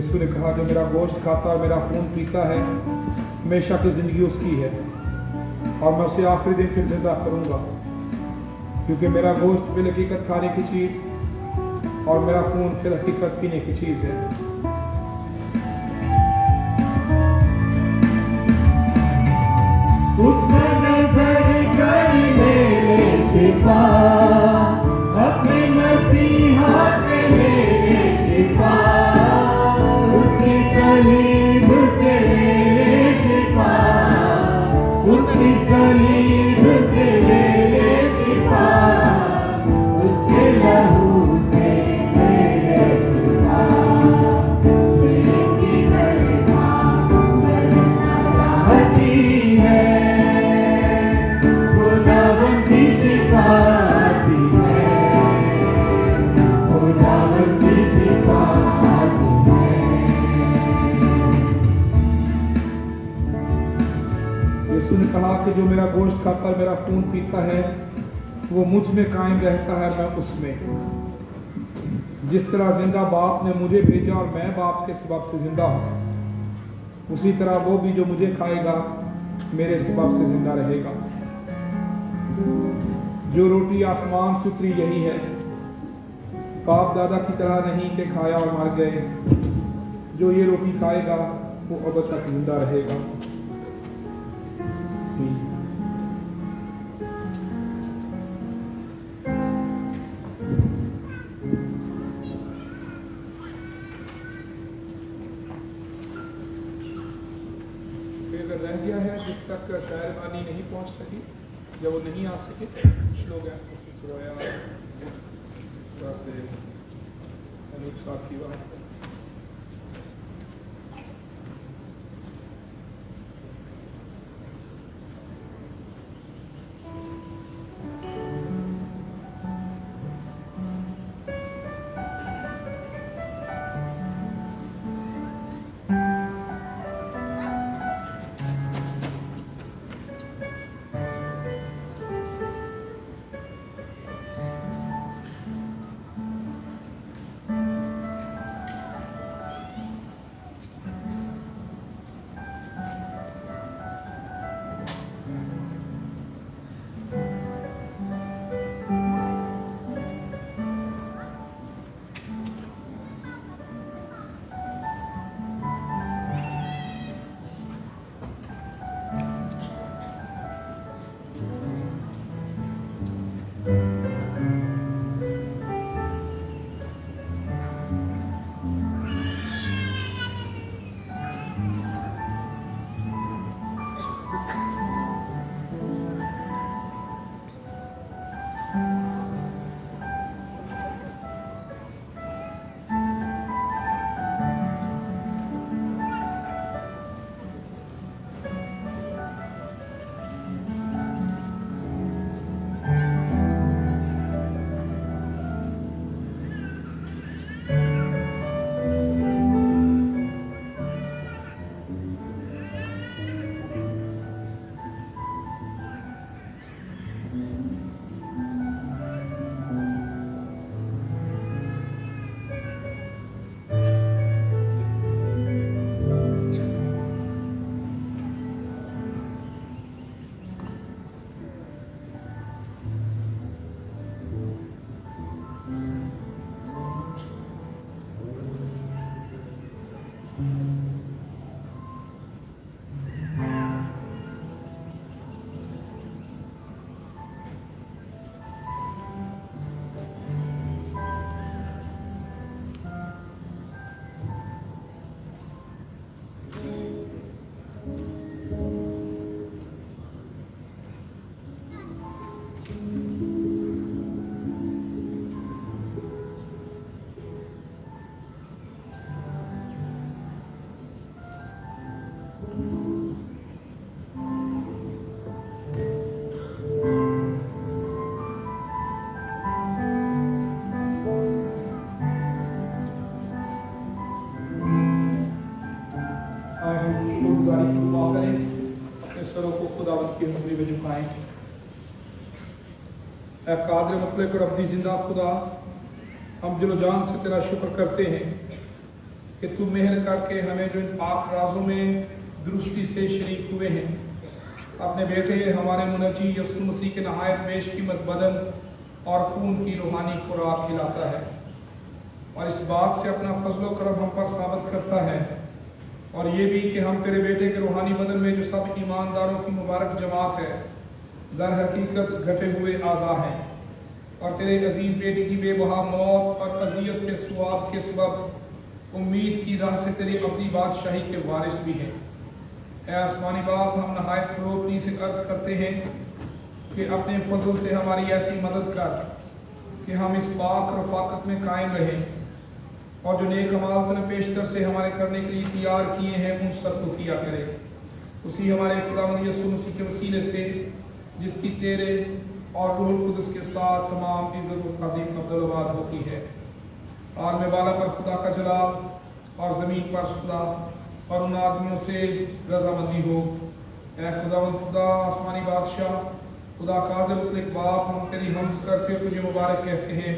यीशु ने कहा जो मेरा गोश्त खाता और मेरा खून पीता है हमेशा की ज़िंदगी उसकी है और मैं उसे आखिरी दिन फिर जिंदा करूँगा, क्योंकि मेरा गोश्त फिल हकीकत खाने की चीज़ और मेरा खून फिल हकीकत पीने की चीज़ है। उसने नजर कर मेरे शिफा, अपने मसीहा से मेरे शिफा, उसकी सलीब से मेरे शिफा, उसकी सलीब से मेरे शिफा, उसके लहू से मेरे शिफा। मेरी महिमा बरसना चाहती है, खुदावंद की शिफा आती है, खुदावंद की शिफा आती है। यीशु ने कहा कि जो मेरा गोश्त खाता और मेरा खून पीता है वो मुझ में कायम रहता है, मैं उसमें। जिस तरह जिंदा बाप ने मुझे भेजा और मैं बाप के सबब से जिंदा हूँ, उसी तरह वो भी जो मुझे खाएगा मेरे सबब से जिंदा रहेगा। जो रोटी आसमान से उतरी यही है, बाप दादा की तरह नहीं कि खाया और मर गए। जो ये रोटी खाएगा वो अब तक जिंदा रहेगा। अगर रह गया है जिस तक शायर बानी नहीं पहुंच सकी या वो नहीं आ सके, कुछ लोग हैं जैसे सुरोया इस तरह से अनूप साहब की बात है। झुकाएं। ऐ कादिर मुतलक और अपनी जिंदा खुदा, हम दिलो जान से तेरा शुक्र करते हैं कि तू मेहर करके हमें जो इन पाक राजों में दुरुस्ती से शरीक हुए हैं, अपने बेटे हमारे मुनजी यीशु मसीह के नहायत बेशकीमत बदन और खून की रूहानी खुराक खिलाता है, और इस बात से अपना फजलो करम हम पर साबित करता है, और ये भी कि हम तेरे बेटे के रूहानी बदन में जो सब ईमानदारों की मुबारक जमात है, दर हकीकत घटे हुए आज़ा हैं, और तेरे अजीज बेटे की बेबहा मौत और अजियत के स्वाब के सबब उम्मीद की राह से तेरी अपनी बादशाही के वारिस भी हैं। ऐ आसमानी बाप, हम नहायत फरोतनी से अर्ज करते हैं कि अपने फजल से हमारी ऐसी मदद कर कि हम इस पाक रफाकत में कायम रहें, और जो नेक अमाल तूने पेशतर से हमारे करने के लिए तैयार किए हैं उन सब को किया करे। उसी हमारे खुदावंद यीशु मसीह के वसीले से, जिसकी तेरे और रूहुल कुदस के साथ तमाम इज़्ज़त और ताज़ीम अब्दुल्लाबाद होती है। आलम बाला पर खुदा का जलाल और ज़मीन पर सुदा और उन आदमियों से रजामंदी हो। ऐ खुदावंद खुदा आसमानी बादशाह, खुदा कादिर मुतलक बाप, हम तेरी हमद करते तुझे मुबारक कहते हैं,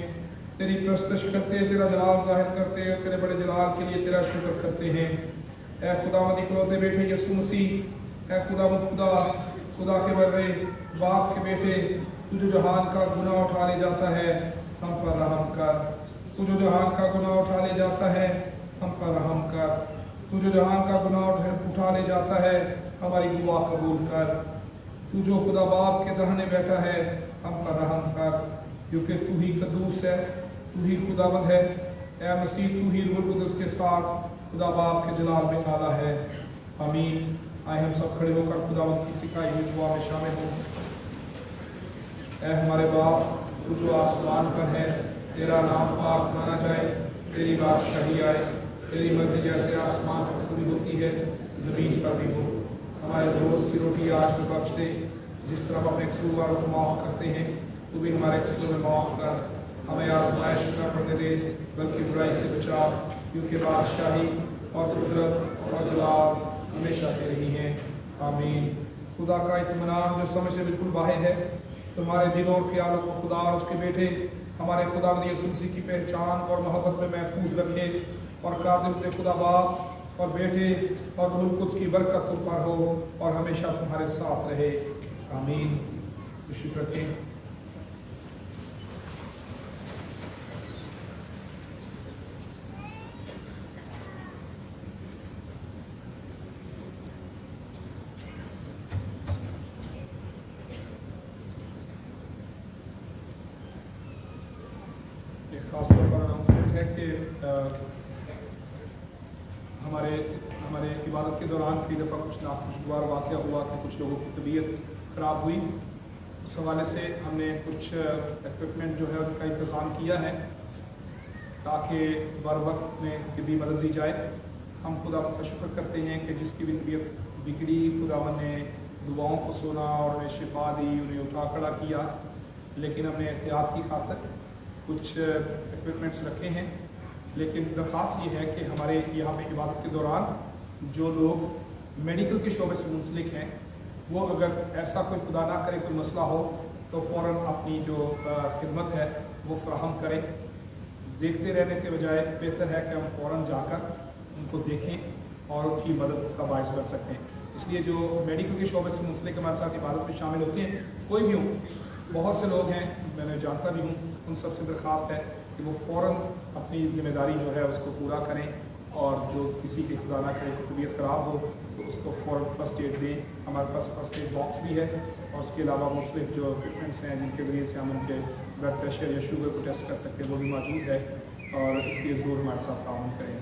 तेरी प्रस्तश करते, तेरा जलाल ज़ाहिर करते और तेरे बड़े जलाल के लिए तेरा शुक्र करते हैं। ऐ खुदावंद इकलौते बेटे यीशु मसीह, ऐ खुदावंद खुदा, खुदा के बर्रे बाप के बेटे, तू जो जहान का गुनाह उठा ले जाता है, हम पर रहम कर। तू जो जहान का गुनाह उठा ले जाता है, हम पर रहम कर। तू जो जहान का गुनाह उठा ले जाता है, हमारी दुआ कबूल कर। तू जो खुदा बाप के दहने बैठा है, हम पर रहम कर, क्योंकि तू ही कदूस है, तू ही खुदावंद है। ऐ मसीह, तू ही रूहुल कुदस के साथ खुदा बाप के जलाल में आला है। आमीन। आए हम सब खड़े होकर खुदावंद की सिखाई हुई दुआ में शामिल हों। ऐ हमारे बाप, तू जो आसमान पर है, तेरा नाम पाक माना जाए, तेरी बादशाही आए, तेरी मर्जी जैसे आसमान पर पूरी होती है ज़मीन पर भी हो। हमारे रोज़ की रोटी आज भी बख्श दे, जिस तरह हम अपने कसूरवारों को माफ़ करते हैं, तू भी हमारे कसूर में माफ़ कर। हमें आज़माइश में न पड़ने दे, बल्कि बुराई से बचा, क्योंकि बादशाही और कुदरत और जलाल हमेशा तेरी ही हैं। आमीन। खुदा का इत्मीनान जो समझ से बिल्कुल बाहर है, तुम्हारे दिलों और ख्यालों को खुदा और उसके बेटे हमारे खुदा यीशु मसीह की पहचान और मोहब्बत में महफूज रखे, और कादिर खुदा बाप और बेटे और रूहुल कुद्स की बरकत तुम पर हो और हमेशा तुम्हारे साथ रहे। आमीन। तशरीफ रखें। खास तौर पर अनाउंसमेंट है कि हमारे इबादत के दौरान कई दफ़ा कुछ नाखुशगवार वाक़या हुआ कि कुछ लोगों की तबीयत ख़राब हुई। उस हवाले से हमने कुछ इक्विपमेंट जो है उनका इंतज़ाम किया है ताकि बर वक्त में तिब्बी मदद दी जाए। हम खुदा का शुक्र करते हैं कि जिसकी भी तबीयत बिगड़ी, खुदावन ने दुआओं को सुना और उन्हें शिफा दी, उन्हें उठा खड़ा किया। लेकिन हमने एहतियात की खातिर कुछ इक्विपमेंट्स रखे हैं। लेकिन दरख्वास्त ये है कि हमारे यहाँ पे इबादत के दौरान जो लोग मेडिकल के शोबे से मुंसलिक हैं, वो अगर ऐसा कोई खुदा ना करे कोई मसला हो तो फ़ौरन अपनी जो खिदमत है वो फराहम करें। देखते रहने के बजाय बेहतर है कि हम फ़ौरन जाकर उनको देखें और उनकी मदद का बायस बन सकते हैं। इसलिए जो मेडिकल के शोबे से मुंसलिक हमारे साथ इबादत में शामिल होते हैं, कोई भी हो, बहुत से लोग हैं, मैंने जानता भी हूँ, उन सब से दरख्वास्त है कि वो फ़ौरन अपनी ज़िम्मेदारी जो है उसको पूरा करें, और जो किसी की खुदा ना करे को तबीयत ख़राब हो तो उसको फ़ौरन फ़र्स्ट एड दें। हमारे पास फ़र्स्ट एड बॉक्स भी है, और उसके अलावा मुख्तलिफ जो इक्विपमेंट्स हैं जिनके ज़रिए से हम उनके ब्लड प्रेशर या शुगर को टेस्ट कर सकते हैं, वो भी मौजूद है, और इसलिए ज़रूर हमारे साथ ताउन करें।